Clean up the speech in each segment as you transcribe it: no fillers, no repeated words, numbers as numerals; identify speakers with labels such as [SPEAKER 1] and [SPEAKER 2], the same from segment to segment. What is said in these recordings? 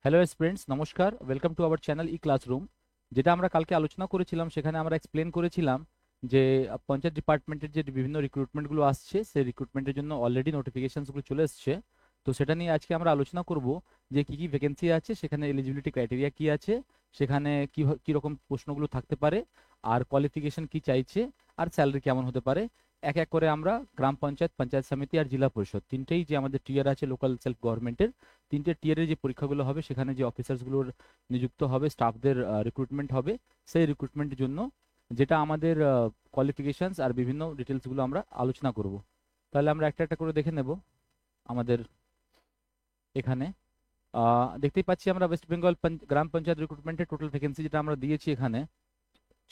[SPEAKER 1] Hello students, নমস্কার। Welcome to our channel E classroom. যেটা আমরা কালকে আলোচনা করেছিলাম সেখানে আমরা এক্সপ্লেন করেছিলাম যে পঞ্চায়েত ডিপার্টমেন্টের যে বিভিন্ন রিক্রুটমেন্টগুলো আসছে সেই রিক্রুটমেন্টের জন্য অলরেডি নোটিফিকেশনসগুলো চলে এসছে। তো সেটা নিয়ে আজকে আমরা আলোচনা করব যে কি কি ভ্যাকেন্সি আছে, সেখানে এলিজিবিলিটি ক্রাইটেরিয়া কি আছে, সেখানে কি রকম প্রশ্নগুলো থাকতে পারে, আর কোয়ালিফিকেশন কি চাইছে, আর স্যালারি কেমন হতে পারে। এক এক করে আমরা গ্রাম পঞ্চায়েত, পঞ্চায়েত সমিতি আর জেলা পরিষদ তিনটেই যে আমাদের টিয়ার আছে লোকাল সেলফ গভর্নমেন্টের, তিনটে টিয়ারের যে পরীক্ষাগুলো হবে সেখানে যে অফিসার্সগুলোর নিযুক্ত হবে, স্টাফদের রিক্রুটমেন্ট হবে, সেই রিক্রুটমেন্টের জন্য যেটা আমাদের কোয়ালিফিকেশনস আর বিভিন্ন ডিটেলসগুলো আমরা আলোচনা করব। তাহলে আমরা একটা একটা করে দেখে নেব। আমাদের এখানে দেখতেই পাচ্ছি আমরা ওয়েস্ট বেঙ্গল গ্রাম পঞ্চায়েত রিক্রুটমেন্টের টোটাল ভ্যাকেন্সি যেটা আমরা দিয়েছি এখানে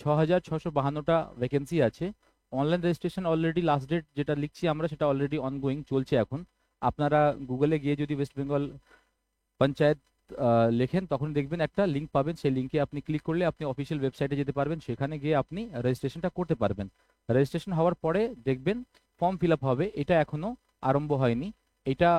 [SPEAKER 1] 6,652টা ভ্যাকেন্সি আছে। Online registration already last date যেটা লিখছি আমরা সেটা অলরেডি অনগোয়িং চলছে এখন। আপনারা গুগলে গিয়ে যদি ওয়েস্ট বেঙ্গল পঞ্চায়েত লেখেন তখন দেখবেন একটা লিঙ্ক পাবেন, সেই লিঙ্কে আপনি ক্লিক করলে আপনি অফিসিয়াল ওয়েবসাইটে যেতে পারবেন, সেখানে গিয়ে আপনি রেজিস্ট্রেশনটা করতে পারবেন। রেজিস্ট্রেশন হওয়ার পরে দেখবেন ফর্ম ফিল আপ হবে। এটা এখনো আরম্ভ হয়নি। এটা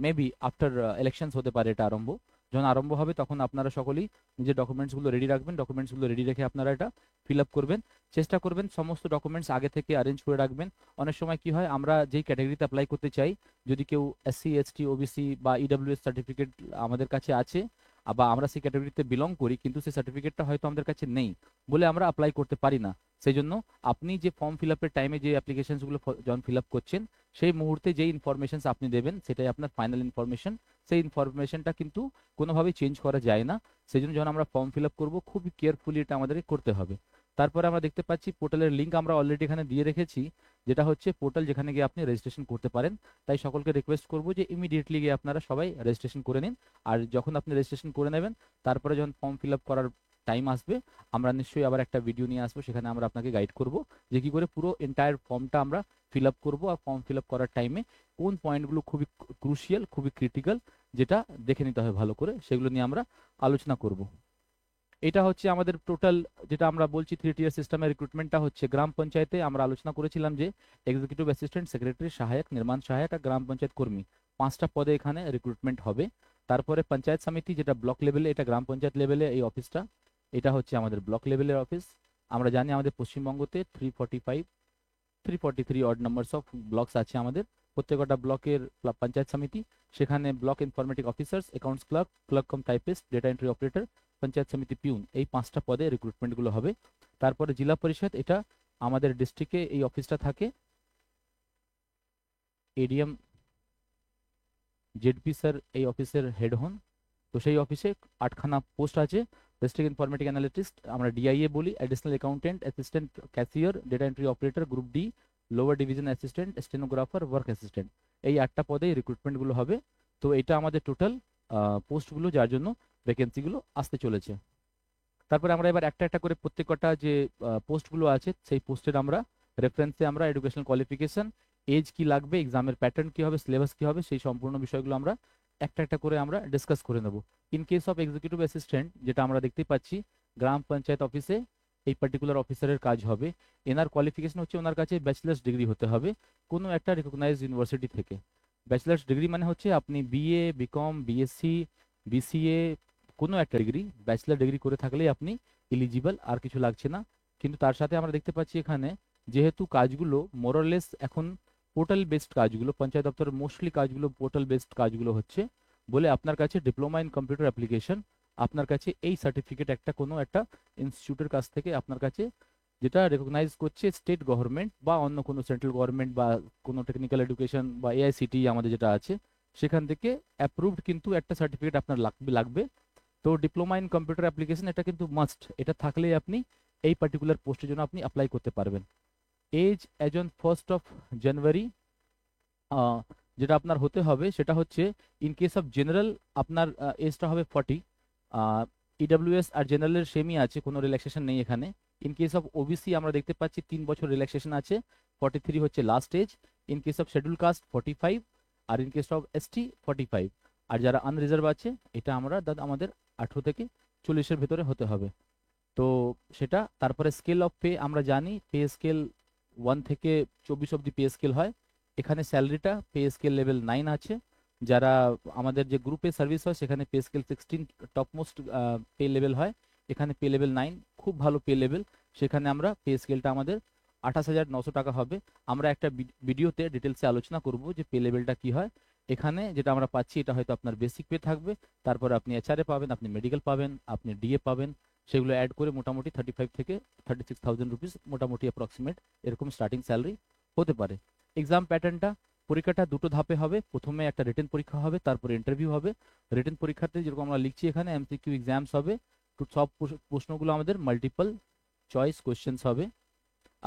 [SPEAKER 1] মেবি আফটার ইলেকশনস হতে পারে এটা আরম্ভ। যখন আরম্ভ হবে তখন আপনারা সকলেই নিজের ডকুমেন্টসগুলো রেডি রাখবেন। ডকুমেন্টসগুলো রেডি রেখে আপনারা এটা ফিল আপ করবেন। চেষ্টা করবেন সমস্ত ডকুমেন্টস আগে থেকে অ্যারেঞ্জ করে রাখবেন। অনেক সময় কি হয়, আমরা যেই ক্যাটাগরিতে অ্যাপ্লাই করতে চাই, যদি কেউ এসসি এসটি ওবিসি বা ইডব্লিউএস সার্টিফিকেট আমাদের কাছে আছে, বা আমরা সেই ক্যাটাগরিতে বিলং করি কিন্তু সেই সার্টিফিকেটটা হয়তো আমাদের কাছে নেই বলে আমরা অ্যাপ্লাই করতে পারি না। সেই জন্য আপনি যে ফর্ম ফিল আপের টাইমে যে অ্যাপ্লিকেশনসগুলো যখন ফিল আপ করছেন, সেই মুহূর্তে যেই ইনফরমেশনস আপনি দেবেন সেটাই আপনার ফাইনাল ইনফরমেশন। সেই ইনফরমেশনটা কিন্তু কোনোভাবেই চেঞ্জ করা যায় না। সেই জন্য যখন আমরা ফর্ম ফিল আপ করবো খুবই কেয়ারফুলি এটা আমাদেরকে করতে হবে। তারপরে আমরা দেখতে পাচ্ছি পোর্টালের লিঙ্ক আমরা অলরেডি এখানে দিয়ে রেখেছি, যেটা হচ্ছে পোর্টাল যেখানে গিয়ে আপনি রেজিস্ট্রেশন করতে পারেন। তাই সকলকে রিকোয়েস্ট করবো যে ইমিডিয়েটলি গিয়ে আপনারা সবাই রেজিস্ট্রেশন করে নিন। আর যখন আপনি রেজিস্ট্রেশন করে নেবেন তারপরে যখন ফর্ম ফিল আপ করার টাইম আসবে, আমরা নিশ্চয়ই আবার একটা ভিডিও নিয়ে আসবো, সেখানে আমরা আপনাকে গাইড করব যে কি করে পুরো এন্টায়ার ফর্মটা আমরা ফিল আপ করবো। আর ফর্ম ফিল আপ করার টাইমে কোন পয়েন্টগুলো খুবই ক্রুশিয়াল, খুবই ক্রিটিক্যাল, যেটা দেখে নিতে হবে ভালো করে, সেগুলো নিয়ে আমরা আলোচনা করব। এটা হচ্ছে আমাদের টোটাল, যেটা আমরা বলছি 3 টিয়ার সিস্টেমের রিক্রুটমেন্টটা হচ্ছে গ্রাম পঞ্চায়েতে। আমরা আলোচনা করেছিলাম যে এক্সিকিউটিভ অ্যাসিস্ট্যান্ট, সেক্রেটারি, সহায়ক, নির্মাণ সহায়ক আর গ্রাম পঞ্চায়েত কর্মী, 5টা পদে এখানে রিক্রুটমেন্ট হবে। তারপরে পঞ্চায়েত সমিতি যেটা ব্লক লেভেলে, এটা গ্রাম পঞ্চায়েত লেভেলে এই অফিসটা, এটা হচ্ছে আমাদের ব্লক লেভেলের অফিস। আমরা জানি আমাদের পশ্চিমবঙ্গতে 343 অড নাম্বারস অফ ব্লকস আছে আমাদের। প্রত্যেকটা ব্লকের পঞ্চায়েত সমিতি, সেখানে block informatic officers, accounts clerk, clerk cum typist, data entry operator, panchayat সমিতি পিউন, এই 5টা পদে রিক্রুটমেন্টগুলো হবে। তারপরে জেলা পরিষদ, এটা আমাদের ডিস্ট্রিক্টে এই অফিসটা থাকে। এডিএম জেডপি স্যার এই অফিসের হেড হন। তো সেই অফিসে 8খানা পোস্ট আছে। ডিস্ট্রিক্ট ইনফরমেটিক অ্যানালিটিস্ট আমরা ডিআইএ বলি, additional accountant, assistant cashier, data entry operator group D, lower division assistant, stenographer, work assistant, এই 8টা পদেই রিক্রুটমেন্টগুলো হবে। তো এটা আমাদের টোটাল পোস্টগুলো যার জন্য ভ্যাকেন্সিগুলো আসতে চলেছে। তারপরে আমরা এবার একটা একটা করে প্রত্যেকটা যে পোস্টগুলো আছে সেই পোস্টের আমরা রেফারেন্সে আমরা এডুকেশনাল কোয়ালিফিকেশন, এজ কি লাগবে, এক্সামের প্যাটার্ন কি হবে, সিলেবাস কি হবে, সেই সম্পূর্ণ বিষয়গুলো আমরা একটা একটা করে আমরা ডিসকাস করে নেব। In case of executive assistant, যেটা আমরা দেখতে পাচ্ছি গ্রাম পঞ্চায়েত অফিসে এই পার্টিকুলার অফিসারের কাজ হবে, এনার কোয়ালিফিকেশন হচ্ছে ওনার কাছে ব্যাচেলার্স ডিগ্রি হতে হবে কোনো একটা রিকগনাইজড ইউনিভার্সিটি থেকে। ব্যাচেলার্স ডিগ্রি মানে হচ্ছে আপনি বিএ, বিকম, বিএসসি, বিসিএ, কোনো একটা ডিগ্রি, ব্যাচেলার ডিগ্রি করে থাকলেই আপনি এলিজিবল, আর কিছু লাগছে না। কিন্তু তার সাথে আমরা দেখতে পাচ্ছি এখানে যেহেতু কাজগুলো মোরলেস এখন পোর্টাল বেসড, কাজগুলো পঞ্চায়েত দপ্তরের মোস্টলি কাজগুলো পোর্টাল বেসড কাজগুলো হচ্ছে বলে আপনার কাছে ডিপ্লোমা ইন কম্পিউটার অ্যাপ্লিকেশন, আপনার কাছে এই সার্টিফিকেট একটা কোনো একটা ইনস্টিটিউটের কাছ থেকে আপনার কাছে, যেটা রেকগনাইজ করছে স্টেট গভর্নমেন্ট বা অন্য কোনো সেন্ট্রাল গভর্নমেন্ট বা কোনো টেকনিক্যাল এডুকেশন বা এআইসিটি আমাদের যেটা আছে সেখান থেকে অ্যাপ্রুভড কিন্তু একটা সার্টিফিকেট আপনার লাগবে লাগবে। তো ডিপ্লোমা ইন কম্পিউটার অ্যাপ্লিকেশন এটা কিন্তু মাস্ট, এটা থাকলেই আপনি এই পার্টিকুলার পোস্টের জন্য আপনি অ্যাপ্লাই করতে পারবেন। এজ অ্যাজ অন 1 জানুয়ারি যেটা আপনার হতে হবে সেটা হচ্ছে, ইন কেস অফ জেনারেল আপনার এজটা হবে 40। ইডব্লিউএস আর জেনারেলের সেমই আছে, কোনো রিল্যাক্সেশন নেই এখানে। ইন কেস অফ ওবিসি আমরা দেখতে পাচ্ছি 3 বছর রিল্যাক্সেশন আছে, 43 হচ্ছে last age. In case of schedule caste 45, আর ইন কেস অফ এসটি 45। আর যারা আনরিজার্ভ আছে এটা আমরা আমাদের 18 থেকে 40-এর ভেতরে হতে হবে। তো সেটা তারপরে স্কেল অফ পে আমরা জানি, পে স্কেল 1 থেকে 24 অব্দি পে স্কেল হয়। এখানে স্যালারিটা পে স্কেল লেভেল 9 আছে। যারা আমাদের যে গ্রুপে সার্ভিস হয় সেখানে pay scale 16 topmost pay level হয়, এখানে পে লেভেল 9 খুব ভালো পে লেভেল, সেখানে আমরা পে স্কেলটা আমাদের 28,900 টাকা হবে। আমরা একটা ভিডিওতে ডিটেলসে আলোচনা করব যে পে লেভেলটা কি হয়। এখানে যেটা আমরা পাচ্ছি এটা হয়তো আপনার বেসিক পে থাকবে, তারপরে আপনি এইচআরএ পাবেন, আপনি মেডিকেল পাবেন, আপনি ডিএ পাবেন, সেগুলো অ্যাড করে মোটামুটি 35 থেকে 36,000 রুপিস মোটামুটি অ্যাপ্রক্সিমেট এরকম স্টার্টিং স্যালারি হতে পারে। এক্সাম প্যাটার্নটা, পরীক্ষাটা দুটো ধাপে হবে, প্রথমে একটা রিটেন পরীক্ষা হবে, তারপরে ইন্টারভিউ হবে। রিটেন পরীক্ষাতে যেরকম আমরা লিখছি এখানে এমসিকিউ এক্সামস হবে, তো সব প্রশ্নগুলো আমাদের মাল্টিপল চয়েস কোয়েশ্চেন্স হবে।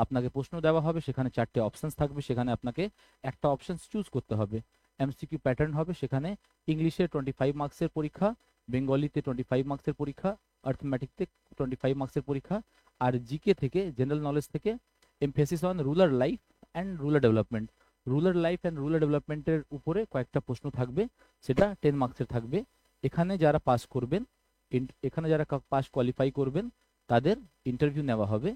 [SPEAKER 1] আপনাকে প্রশ্ন দেওয়া হবে, সেখানে 4টে অপশনস থাকবে, সেখানে আপনাকে একটা অপশন চুজ করতে হবে। এমসিকিউ প্যাটার্ন হবে, সেখানে ইংলিশে 25 মার্কসের পরীক্ষা, বেঙ্গলিতে 25 মার্কসের পরীক্ষা, আর্থমেটিকতে 25 মার্কসের পরীক্ষা, আর জিকে থেকে জেনারেল নলেজ থেকে emphasis on rural life and rural development. Rural life and rural ডেভেলপমেন্টের উপরে কয়েকটা প্রশ্ন থাকবে, সেটা 10 মার্কসের থাকবে। এখানে যারা পাস করবেন, এখানে যারা পাস কোয়ালিফাই করবেন তাদের ইন্টারভিউ নেওয়া হবে,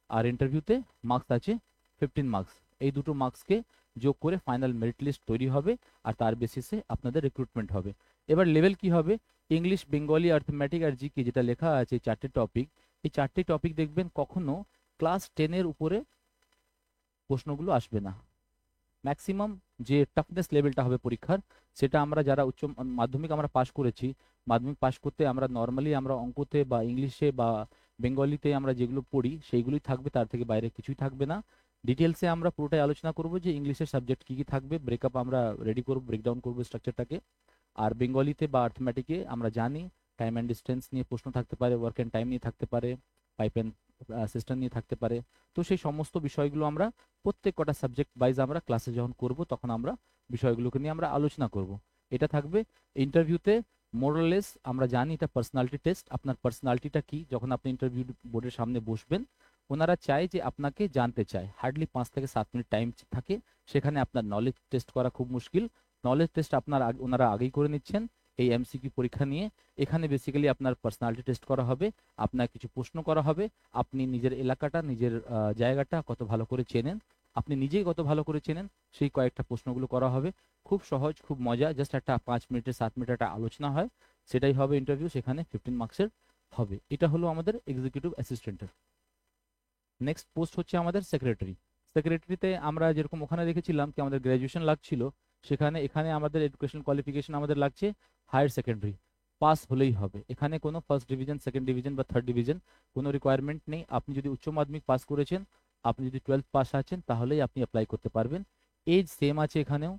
[SPEAKER 1] আর ইন্টারভিউতে মার্কস আছে 15 মার্কস। এই দুটো মার্কসকে যোগ করে ফাইনাল মেরিট লিস্ট তৈরি হবে, আর তার বেসিসে আপনাদের রিক্রুটমেন্ট হবে। এবার লেভেল কি হবে, ইংলিশ, বেঙ্গলি, আর্থমেটিক আর জিকে যেটা লেখা আছে এই 4টে টপিক, এই 4টে টপিক দেখবেন কখনো ক্লাস 10-এর উপরে প্রশ্নগুলো আসবে না। ম্যাক্সিমাম যে টাফনেস লেভেলটা হবে পরীক্ষার, সেটা আমরা যারা উচ্চ মাধ্যমিক আমরা পাশ করেছি, মাধ্যমিক পাশ করতে আমরা নর্মালি আমরা অঙ্কতে বা ইংলিশে বা বেঙ্গলিতে আমরা যেগুলো পড়ি সেইগুলোই থাকবে, তার থেকে বাইরে কিছুই থাকবে না। ডিটেলসে আমরা পুরোটাই আলোচনা করব যে ইংলিশের সাবজেক্ট কি কি থাকবে, ব্রেকআপ আমরা রেডি করব, ব্রেকডাউন করবো স্ট্রাকচারটাকে। আর বেঙ্গলিতে বা আর্থমেটিকে আমরা জানি টাইম অ্যান্ড ডিস্টেন্স নিয়ে প্রশ্ন থাকতে পারে, ওয়ার্ক অ্যান্ড টাইম নিয়ে থাকতে পারে, পাইপ অ্যান্ড সিস্টেম নিয়ে থাকতে পারে। তো সেই সমস্ত বিষয়গুলো আমরা প্রত্যেক কটা সাবজেক্ট ওয়াইজ আমরা ক্লাসে যখন করব তখন আমরা বিষয়গুলোকে নিয়ে আমরা আলোচনা করব। এটা থাকবে ইন্টারভিউতে। মোরালেস আমরা জানি এটা পার্সোনালিটি টেস্ট, আপনার পার্সোনালিটিটা কি যখন আপনি ইন্টারভিউ বোর্ডের সামনে বসবেন। ওনারা চায় যে আপনাকে জানতে চায়, হার্ডলি 5 থেকে 7 মিনিট টাইম থাকে, সেখানে আপনার নলেজ টেস্ট করা খুব মুশকিল। নলেজ টেস্ট আপনার ওনারা আগেই করে নিচ্ছেন এই এমসিকিউ পরীক্ষা নিয়ে। এখানে বেসিক্যালি আপনার পার্সোনালিটি টেস্ট করা হবে, আপনার কিছু প্রশ্ন করা হবে, আপনি নিজের এলাকাটা, নিজের জায়গাটা কত ভালো করে চেনেন, আপনি নিজেই কত ভালো করে চেনেন, সেই কয়েকটা প্রশ্নগুলো করা হবে। খুব সহজ, খুব মজা, জাস্ট একটা 5 মিনিটের 7 মিনিটের একটা আলোচনা হয়, সেটাই হবে ইন্টারভিউ, সেখানে 15 মার্কসের হবে। এটা হলো আমাদের এক্সিকিউটিভ অ্যাসিস্ট্যান্টের। নেক্সট পোস্ট হচ্ছে আমাদের সেক্রেটারি। সেক্রেটারিতে আমরা যেরকম ওখানে দেখেছিলাম কি আমাদের গ্র্যাজুয়েশন লাগছিল, সেখানে এখানে আমাদের এডুকেশন কোয়ালিফিকেশন আমাদের লাগছে হায়ার সেকেন্ডারি পাস হলেই হবে। এখানে কোনো ফার্স্ট ডিভিশন, সেকেন্ড ডিভিশন বা থার্ড ডিভিশন কোনো রিকোয়ারমেন্ট নেই। আপনি যদি উচ্চ মাধ্যমিক পাস করেছেন, আপনি যদি 12th পাস আছেন, তাহলেই আপনি অ্যাপ্লাই করতে পারবেন। এজ সেম আছে এখানেও,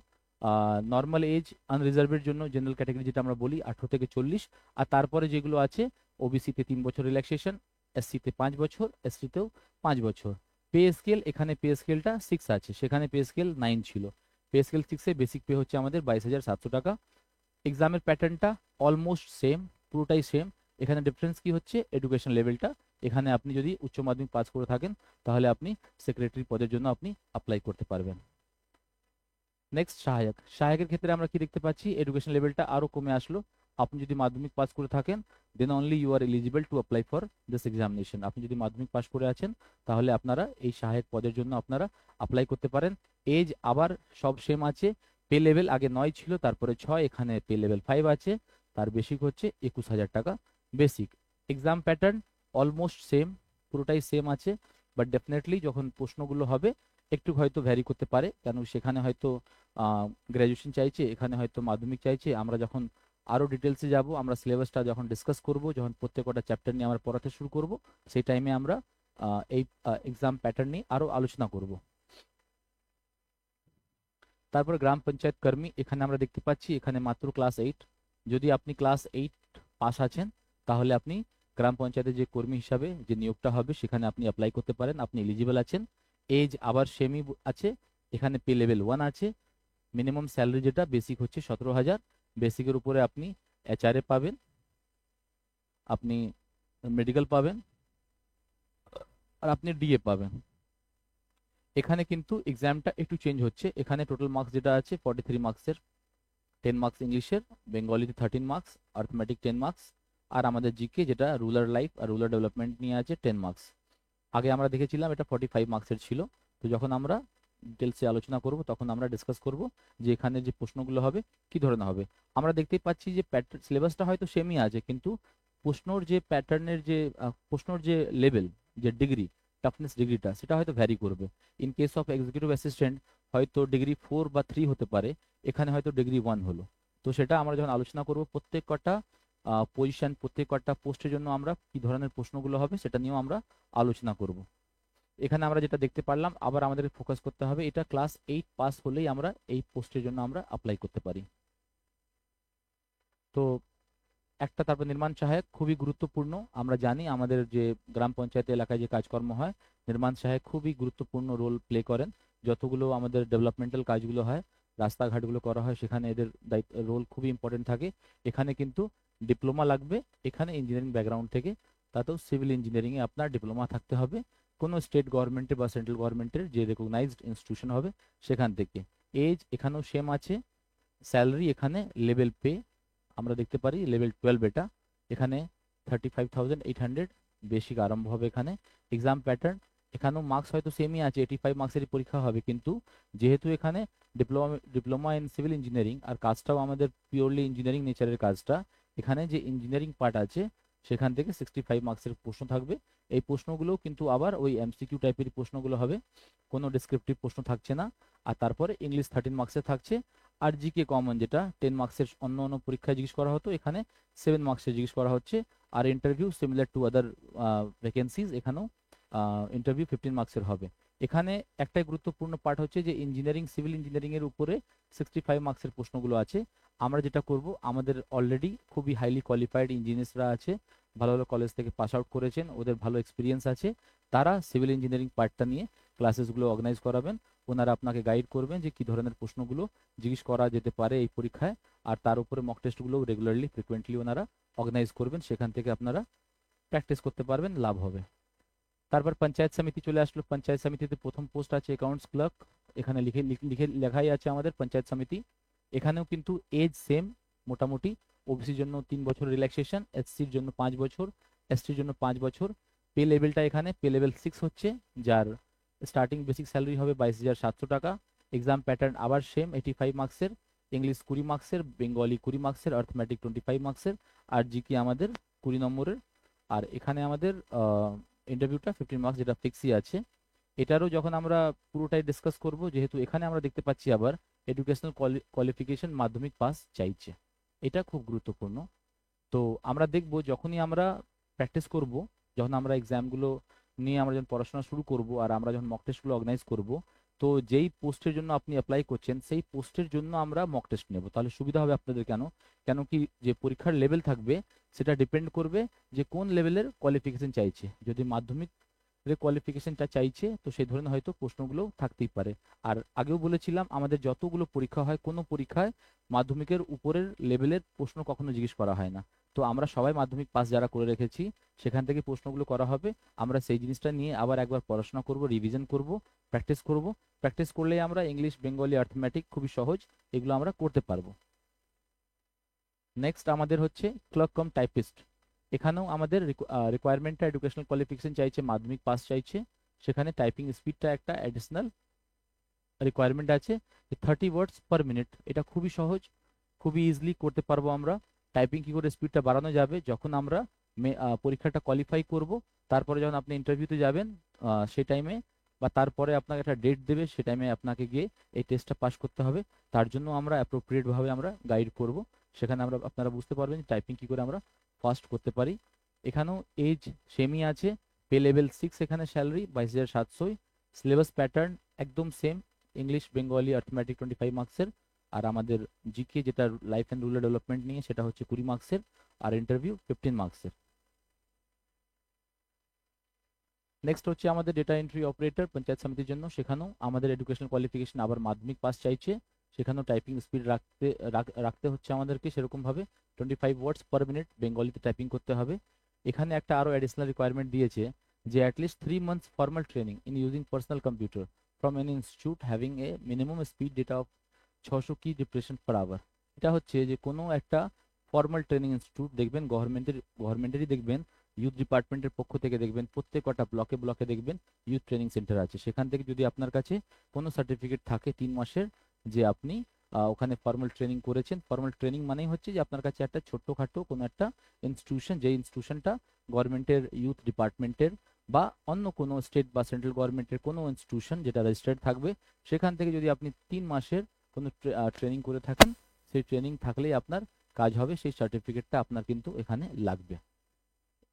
[SPEAKER 1] নর্মাল এজ আনরিজার্ভের জন্য জেনারেল ক্যাটাগরি যেটা আমরা বলি 18 থেকে 40, আর তারপরে যেগুলো আছে ওবিসিতে 3 বছর রিল্যাক্সেশন, এসসিতে 5 বছর, এসটিতেও 5 বছর। পে স্কেল, এখানে পে স্কেলটা 6 আছে, সেখানে পে স্কেল 9 ছিল। পে স্কেল 6-এ বেসিক পে হচ্ছে আমাদের 22,700 টাকা। এক্সামের প্যাটার্নটা অলমোস্ট সেম, পুরোটাই সেম। এখানে ডিফারেন্স কি হচ্ছে, এডুকেশন লেভেলটা। এখানে আপনি যদি উচ্চ মাধ্যমিক পাস করে থাকেন তাহলে আপনি সেক্রেটারি পদের জন্য আপনি অ্যাপ্লাই করতে পারবেন। নেক্সট সহায়ক। সহায়কের ক্ষেত্রে আমরা কি দেখতে পাচ্ছি, এডুকেশন লেভেলটা আরো কমে আসলো। আপনি যদি মাধ্যমিক পাস করে থাকেন, then only you are eligible to apply for this examination. আপনি যদি মাধ্যমিক পাস করে আছেন তাহলে আপনারা এই সহায়ক পদের জন্য আপনারা অ্যাপ্লাই করতে পারেন। এজ আবার সব সেম আছে, পে লেভেল আগে 9 ছিল, তারপরে 6, এখানে পে লেভেল 5 আছে, তার বেসিক হচ্ছে 21,000 টাকা basic. Exam pattern almost same, পুরোটাই সেম আছে, বাট ডেফিনেটলি যখন প্রশ্নগুলো হবে একটু হয়তো ভ্যারি করতে পারে, কেন সেখানে হয়তো গ্র্যাজুয়েশন চাইছে, এখানে হয়তো মাধ্যমিক চাইছে। আমরা যখন আরো ডিটেলসে যাব, আমরা সিলেবাসটা যখন ডিসকাস করব, যখন প্রত্যেকটা চ্যাপ্টার নিয়ে আমরা পড়াতে শুরু করব, সেই টাইমে আমরা এই এক্সাম প্যাটার্ন নিয়ে আরো আলোচনা করব। তারপর গ্রাম পঞ্চায়েত কর্মী, এখানে আমরা দেখতে পাচ্ছি এখানে মাত্র ক্লাস 8। যদি আপনি ক্লাস 8 পাস আছেন তাহলে আপনি গ্রাম পঞ্চায়েতের যে কর্মী হিসাবে যে নিয়োগটা হবে সেখানে আপনি অ্যাপ্লাই করতে পারেন, আপনি এলিজিবল আছেন। এজ আবার সেমই আছে, এখানে পে লেভেল 1 আছে। মিনিমাম স্যালারি যেটা বেসিক হচ্ছে 17,000, বেসিকের উপরে আপনি এইচআরএ পাবেন, আপনি মেডিকেল পাবেন, আর আপনি ডিএ পাবেন। এখানে কিন্তু এক্সামটা একটু চেঞ্জ হচ্ছে, এখানে টোটাল মার্কস যেটা আছে 43 মার্কসের, 10 মার্কস ইংলিশের, বেঙ্গলিতে 13 মার্কস, আর্থমেটিক 10 মার্কস, আর আমাদের জিকে যেটা রুরাল লাইফ আর রুরাল ডেভেলপমেন্ট নিয়ে আছে 10 মার্কস। আগে আমরা দেখেছিলাম এটা 45 মার্কসের ছিল। তো যখন আমরা ডিটেলসে আলোচনা করব, তখন আমরা ডিসকাস করব যে এখানে যে প্রশ্নগুলো হবে কি ধরনের হবে। আমরা দেখতেই পাচ্ছি যে সিলেবাসটা হয়তো সেমই আছে, কিন্তু প্রশ্নর যে প্যাটার্নের যে প্রশ্নর যে লেভেল, যে ডিগ্রি, টাফনেস ডিগ্রিটা সেটা হয়তো ভ্যারি করবে। In case of executive assistant হয়তো ডিগ্রি 4 বা 3 হতে পারে, এখানে হয়তো ডিগ্রি 1 হলো। তো সেটা আমরা যখন আলোচনা করব প্রত্যেক কটা পজিশন, প্রত্যেক কটা পোস্টের জন্য আমরা কি ধরনের প্রশ্নগুলো হবে সেটা নিয়েও আমরা আলোচনা করব। এখানে আমরা যেটা দেখতে পারলাম, আবার আমাদের ফোকাস করতে হবে এটা ক্লাস 8 পাস হলেই আমরা এই পোস্টের জন্য আমরা অ্যাপ্লাই করতে পারি। তো একটা, তারপর নির্মাণ সহায়ক খুবই গুরুত্বপূর্ণ। আমরা জানি আমাদের যে গ্রাম পঞ্চায়েত এলাকায় যে কাজকর্ম হয়, নির্মাণ সহায়ক খুবই গুরুত্বপূর্ণ রোল প্লে করেন। যতগুলো আমাদের ডেভেলপমেন্টাল কাজগুলো হয়, রাস্তাঘাটগুলো করা হয়, সেখানে এদের দায়িত্ব রোল খুবই ইম্পর্টেন্ট থাকে। এখানে কিন্তু ডিপ্লোমা লাগবে, এখানে ইঞ্জিনিয়ারিং ব্যাকগ্রাউন্ড থেকে, তাতেও সিভিল ইঞ্জিনিয়ারিংয়ে আপনার ডিপ্লোমা থাকতে হবে, কোনো স্টেট গভর্নমেন্টের বা সেন্ট্রাল গভর্নমেন্টের যে রেকগনাইজড ইনস্টিটিউশন হবে সেখান থেকে। এজ এখানেও সেম আছে। স্যালারি এখানে লেভেল পে আমরা দেখতে পারি লেভেল 12, এটা এখানে 35,800 বেসিক আরম্ভ হবে এখানে। এক্সাম প্যাটার্ন এখানেও মার্কস হয়তো সেমই আছে, 85 মার্কসেরই পরীক্ষা হবে, কিন্তু যেহেতু এখানে ডিপ্লোমা ইন সিভিল ইঞ্জিনিয়ারিং আর কাজটাও আমাদের পিওরলি ইঞ্জিনিয়ারিং নেচারের কাজটা, এখানে যে ইঞ্জিনিয়ারিং পার্ট আছে সেখান থেকে 65 মার্কসের প্রশ্ন থাকবে। এই প্রশ্নগুলোও কিন্তু আবার ওই এমসিকিউ টাইপের প্রশ্নগুলো হবে, কোনো ডেসক্রিপটিভ প্রশ্ন থাকছে না। আর তারপরে ইংলিশ 13 মার্কসের থাকছে। আর জিকে কমন, যেটা 10 মার্কসের অন্য অন্য পরীক্ষায় জিজ্ঞেস করা হতো, এখানে 7 মার্কসের জিজ্ঞেস করা হচ্ছে। আর interview similar to other vacancies, এখানেও ইন্টারভিউ 15 মার্কসের হবে। এখানে একটাই গুরুত্বপূর্ণ পার্ট হচ্ছে যে ইঞ্জিনিয়ারিং, সিভিল ইঞ্জিনিয়ারিং এর উপরে 65 মার্কসের প্রশ্নগুলো আছে। আমরা যেটা করব, আমাদের অলরেডি খুবই হাইলি কোয়ালিফাইড ইঞ্জিনিয়ার্সরা আছে, ভালো ভালো কলেজ থেকে পাস আউট করেছেন, ওদের ভালো এক্সপিরিয়েন্স আছে, তারা সিভিল ইঞ্জিনিয়ারিং পার্টটা নিয়ে ক্লাসেসগুলো অর্গানাইজ করাবেন। ওনারা আপনাকে গাইড করবেন যে কি ধরনের প্রশ্নগুলো জিজ্ঞেস করা যেতে পারে এই পরীক্ষায়। আর তার উপরে মক টেস্টগুলো রেগুলারলি ফ্রিকোয়েন্টলি ওনারা অর্গানাইজ করবেন, সেখান থেকে আপনারা প্র্যাকটিস করতে পারবেন, লাভ হবে। তারপর পঞ্চায়েত সমিতি চলে আসলো। পঞ্চায়েত সমিতিতে প্রথম পোস্ট আছে অ্যাকাউন্টস ক্লার্ক। এখানে লিখে লিখে লিখে লেখাই আছে আমাদের পঞ্চায়েত সমিতি। এখানেও কিন্তু এজ সেম মোটামুটি। ওবিসির জন্য 3 বছর রিল্যাক্সেশন, এসসির জন্য 5 বছর, এসটির জন্য 5 বছর। পে লেভেলটা এখানে পে লেভেল 6 হচ্ছে, যার স্টার্টিং বেসিক স্যালারি হবে 22,700 টাকা। এক্সাম প্যাটার্ন আবার সেম, 85 মার্কসের, ইংলিশ 20 মার্কসের, বেঙ্গলি 20 মার্কসের, অ্যারিথমেটিক 25 মার্কসের, আর জিকে আমাদের 20 নম্বরের। আর এখানে আমাদের ইন্টারভিউটা 15 মার্কস, যেটা ফিক্সই আছে। এটারও যখন আমরা পুরোটাই ডিসকাস করব, যেহেতু এখানে আমরা দেখতে পাচ্ছি আবার এডুকেশনাল কোয়ালিফিকেশন মাধ্যমিক পাস চাইছে, এটা খুব গুরুত্বপূর্ণ। তো আমরা দেখব যখনই আমরা প্র্যাকটিস করব, যখন আমরা এক্সামগুলো নিয়ে আমরা যখন পড়াশোনা শুরু করব আর আমরা যখন মক টেস্টগুলো অর্গানাইজ করব, তো যেই পোস্টের জন্য আপনি অ্যাপ্লাই করছেন সেই পোস্টের জন্য আমরা মক টেস্ট নেব, তাহলে সুবিধা হবে আপনাদের। কেন? কেন কি, যে পরীক্ষার লেভেল থাকবে সেটা ডিপেন্ড করবে যে কোন লেভেলের কোয়ালিফিকেশন চাইছে। যদি মাধ্যমিক কোয়ালিফিকেশনটা চাইছে, তো সেই ধরনের হয়তো প্রশ্নগুলো থাকতেই পারে। আর আগেও বলেছিলাম, আমাদের যতগুলো পরীক্ষা হয়, কোনো পরীক্ষায় মাধ্যমিকের উপরের লেভেলের প্রশ্ন কখনো জিজ্ঞেস করা হয় না। তো আমরা সবাই মাধ্যমিক পাস যারা করে রেখেছি, সেখান থেকে প্রশ্নগুলো করা হবে। আমরা সেই জিনিসটা নিয়ে আবার একবার পড়াশোনা করব, রিভিশন করব, প্র্যাকটিস করব। প্র্যাকটিস করলেই আমরা ইংলিশ, বেঙ্গলি, অ্যারিথমেটিক খুবই সহজ, এগুলো আমরা করতে পারবো। নেক্সট আমাদের হচ্ছে ক্লার্ক কাম টাইপিস্ট। এখানেও আমাদের রিকোয়ারমেন্টটা এডুকেশনাল কোয়ালিফিকেশন চাইছে, মাধ্যমিক পাস চাইছে। সেখানে টাইপিং স্পিডটা একটা অ্যাডিশনাল রিকোয়ারমেন্ট আছে, 30 ওয়ার্ডস পার মিনিট। এটা খুবই সহজ, খুবই ইজিলি করতে পারবো আমরা। টাইপিং কি করে স্পিডটা বাড়ানো যাবে, যখন আমরা পরীক্ষাটা কোয়ালিফাই করব, তারপরে যখন আপনি ইন্টারভিউতে যাবেন, সেই টাইমে বা তারপরে আপনাকে একটা ডেট দেবে, সে টাইমে আপনাকে গিয়ে এই টেস্টটা পাস করতে হবে। তার জন্য আমরা অ্যাপ্রোপ্রিয়েট ভাবে আমরা গাইড করব। সেখানে আপনারা বুঝতে পারবেন টাইপিং কি করে আমরা ফাস্ট করতে পারি। এখানেও এজ সেমই আছে, পে লেভেল 6, এখানে স্যালারি 22,700। সিলেবাস প্যাটার্ন একদম সেম, ইংলিশ, বেঙ্গলি, অ্যারিথমেটিক 25 মার্কসের। আর আমাদের জিকে যেটা লাইফ অ্যান্ড রুরাল ডেভেলপমেন্ট নিয়ে, সেটা হচ্ছে 20 মার্কসের। আর ইন্টারভিউ 15 মার্কসের। নেক্সট হচ্ছে আমাদের ডেটা এন্ট্রি অপারেটর পঞ্চায়েত সমিতির জন্য। সেখানেও আমাদের এডুকেশনাল কোয়ালিফিকেশন আবার মাধ্যমিক পাস চাইছে। সেখানেও টাইপিং স্পিড রাখতে হচ্ছে আমাদেরকে সেরকমভাবে, 25 ওয়ার্ডস পার মিনিট বেঙ্গলিতে টাইপিং করতে হবে। এখানে একটা আরও অ্যাডিশনাল রিকোয়ারমেন্ট দিয়েছে যে at least 3 months formal training in using personal computer from N institute having a minimum speed data of 600 কি ডিপ্রেশন পার আওয়ার। এটা হচ্ছে যে কোনো একটা ফর্মাল ট্রেনিং ইনস্টিটিউট দেখবেন, গভর্নমেন্টেরই দেখবেন, ইউথ ডিপার্টমেন্টের পক্ষ থেকে দেখবেন প্রত্যেকটা ব্লকে ব্লকে দেখবেন ইউথ ট্রেনিং সেন্টার আছে। সেখান থেকে যদি আপনার কাছে কোনো সার্টিফিকেট থাকে 3 মাসের, যে আপনি ওখানে ফর্মাল ট্রেনিং করেছেন, ফর্মাল ট্রেনিং মানেই হচ্ছে যে আপনার কাছে একটা ছোট্টখাটো কোনো একটা ইনস্টিটিউশন, যে ইনস্টিটিউশনটা গভর্নমেন্টের ইউথ ডিপার্টমেন্টের বা অন্য কোনো স্টেট বা সেন্ট্রাল গভর্নমেন্টের কোনো ইনস্টিটিউশন যেটা রেজিস্টার্ড থাকবে, সেখান থেকে যদি আপনি 3 মাসের কোনো ট্রেনিং করে থাকেন, সেই ট্রেনিং থাকলেই আপনার কাজ হবে, সেই সার্টিফিকেটটা আপনার কিন্তু এখানে লাগবে।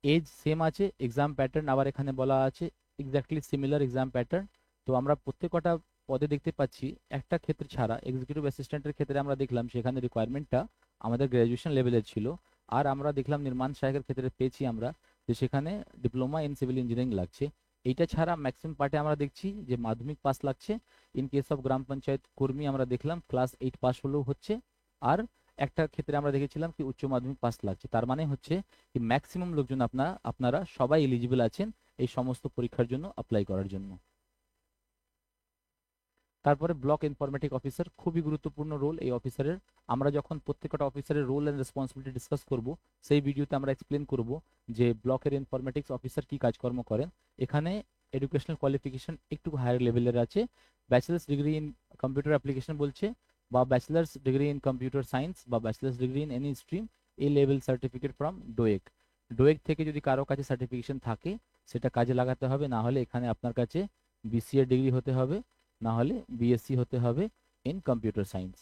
[SPEAKER 1] এজ সেম আছে, এক্সাম প্যাটার্ন আবার এখানে বলা আছে এক্স্যাক্টলি সিমিলার এক্সাম প্যাটার্ন। তো আমরা প্রত্যেকটা পদে দেখতে পাচ্ছি, একটা ক্ষেত্রে ছাড়া এক্সিকিউটিভ অ্যাসিস্ট্যান্টের ক্ষেত্রে আমরা দেখলাম সেখানে রিকোয়ারমেন্টটা আমাদের গ্র্যাজুয়েশন লেভেলের ছিল, আর আমরা দেখলাম নির্মাণ সহায়কের ক্ষেত্রে পেয়েছি আমরা যে সেখানে ডিপ্লোমা ইন সিভিল ইঞ্জিনিয়ারিং লাগছে। এইটা ছাড়া ম্যাক্সিমাম পার্টে আমরা দেখছি যে মাধ্যমিক পাস লাগছে। ইন কেস অফ গ্রাম পঞ্চায়েত কর্মী আমরা দেখলাম ক্লাস 8 পাস হলেও হচ্ছে, আর একটা ক্ষেত্রে আমরা দেখেছিলাম কি উচ্চ মাধ্যমিক পাস লাগছে। তার মানে হচ্ছে কি ম্যাক্সিমাম লোকজন আপনারা সবাই এলিজিবল আছেন এই সমস্ত পরীক্ষার জন্য অ্যাপ্লাই করার জন্য। তারপরে ব্লক ইনফরমেটিক অফিসার, খুবই গুরুত্বপূর্ণ রোল এই অফিসারের। আমরা যখন প্রত্যেকটা অফিসারের রোল এন্ড রেসপন্সিবিলিটি ডিসকাস করব, সেই ভিডিওতে আমরা এক্সপ্লেন করব যে ব্লকের ইনফরমেটিক্স অফিসার কি কাজকর্ম করেন। এখানে এডুকেশনাল কোয়ালিফিকেশন একটু হায়ার লেভেলের আছে, bachelor's degree in computer application বলছে, বা bachelor's degree in computer science, বা bachelor's degree in any stream, A level certificate from DOEACC. DOEACC থেকে যদি কারো কাছে সার্টিফিকেশন থাকে সেটা কাজে লাগাতে হবে, না হলে এখানে আপনার কাছে বিসিএ ডিগ্রি হতে হবে, না হলে বিএসসি হতে হবে ইন কম্পিউটার সায়েন্স।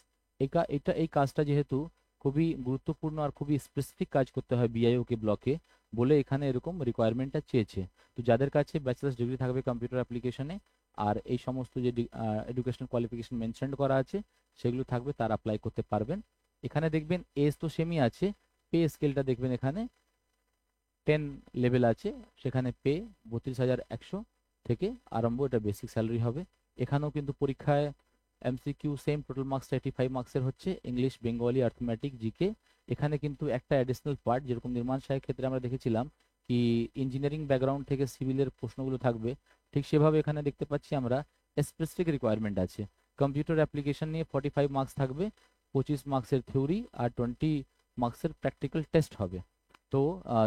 [SPEAKER 1] এই কাজটা যেহেতু খুবই গুরুত্বপূর্ণ আর খুবই স্পেসিফিক কাজ করতে হয় বিআইও কে ব্লকে, বলে এখানে এরকম রিকোয়ারমেন্টটা চেয়েছে। তো যাদের কাছে ব্যাচেলার্স ডিগ্রি থাকবে কম্পিউটার অ্যাপ্লিকেশনে, আর এই সমস্ত যে এডুকেশনাল কোয়ালিফিকেশন মেনশন করা আছে সেগুলো থাকবে, তারা অ্যাপ্লাই করতে পারবেন। এখানে দেখবেন এজ তো সেমই আছে, পে স্কেলটা দেখবেন এখানে 10 লেভেল আছে, সেখানে পে 32,100 থেকে আরম্ভ, এটা বেসিক স্যালারি হবে। এখানেও কিন্তু পরীক্ষায় এমসিকিউ সেম, টোটাল মার্কস 85 মার্কসের হচ্ছে, ইংলিশ, বেঙ্গলি, অ্যারিথমেটিক, জিকে। এখানে কিন্তু একটা অ্যাডিশনাল পার্ট, যেরকম নির্মাণ সহায়ক ক্ষেত্রে আমরা দেখেছিলাম কি ইঞ্জিনিয়ারিং ব্যাকগ্রাউন্ড থেকে সিভিলের প্রশ্নগুলো থাকবে, ঠিক সেভাবে এখানে দেখতে পাচ্ছি আমরা স্পেসিফিক রিকোয়ারমেন্ট আছে। কম্পিউটার অ্যাপ্লিকেশন নিয়ে 45 মার্কস থাকবে, 25 মার্কসের থিওরি আর 20 মার্কসের প্র্যাকটিক্যাল টেস্ট হবে। তো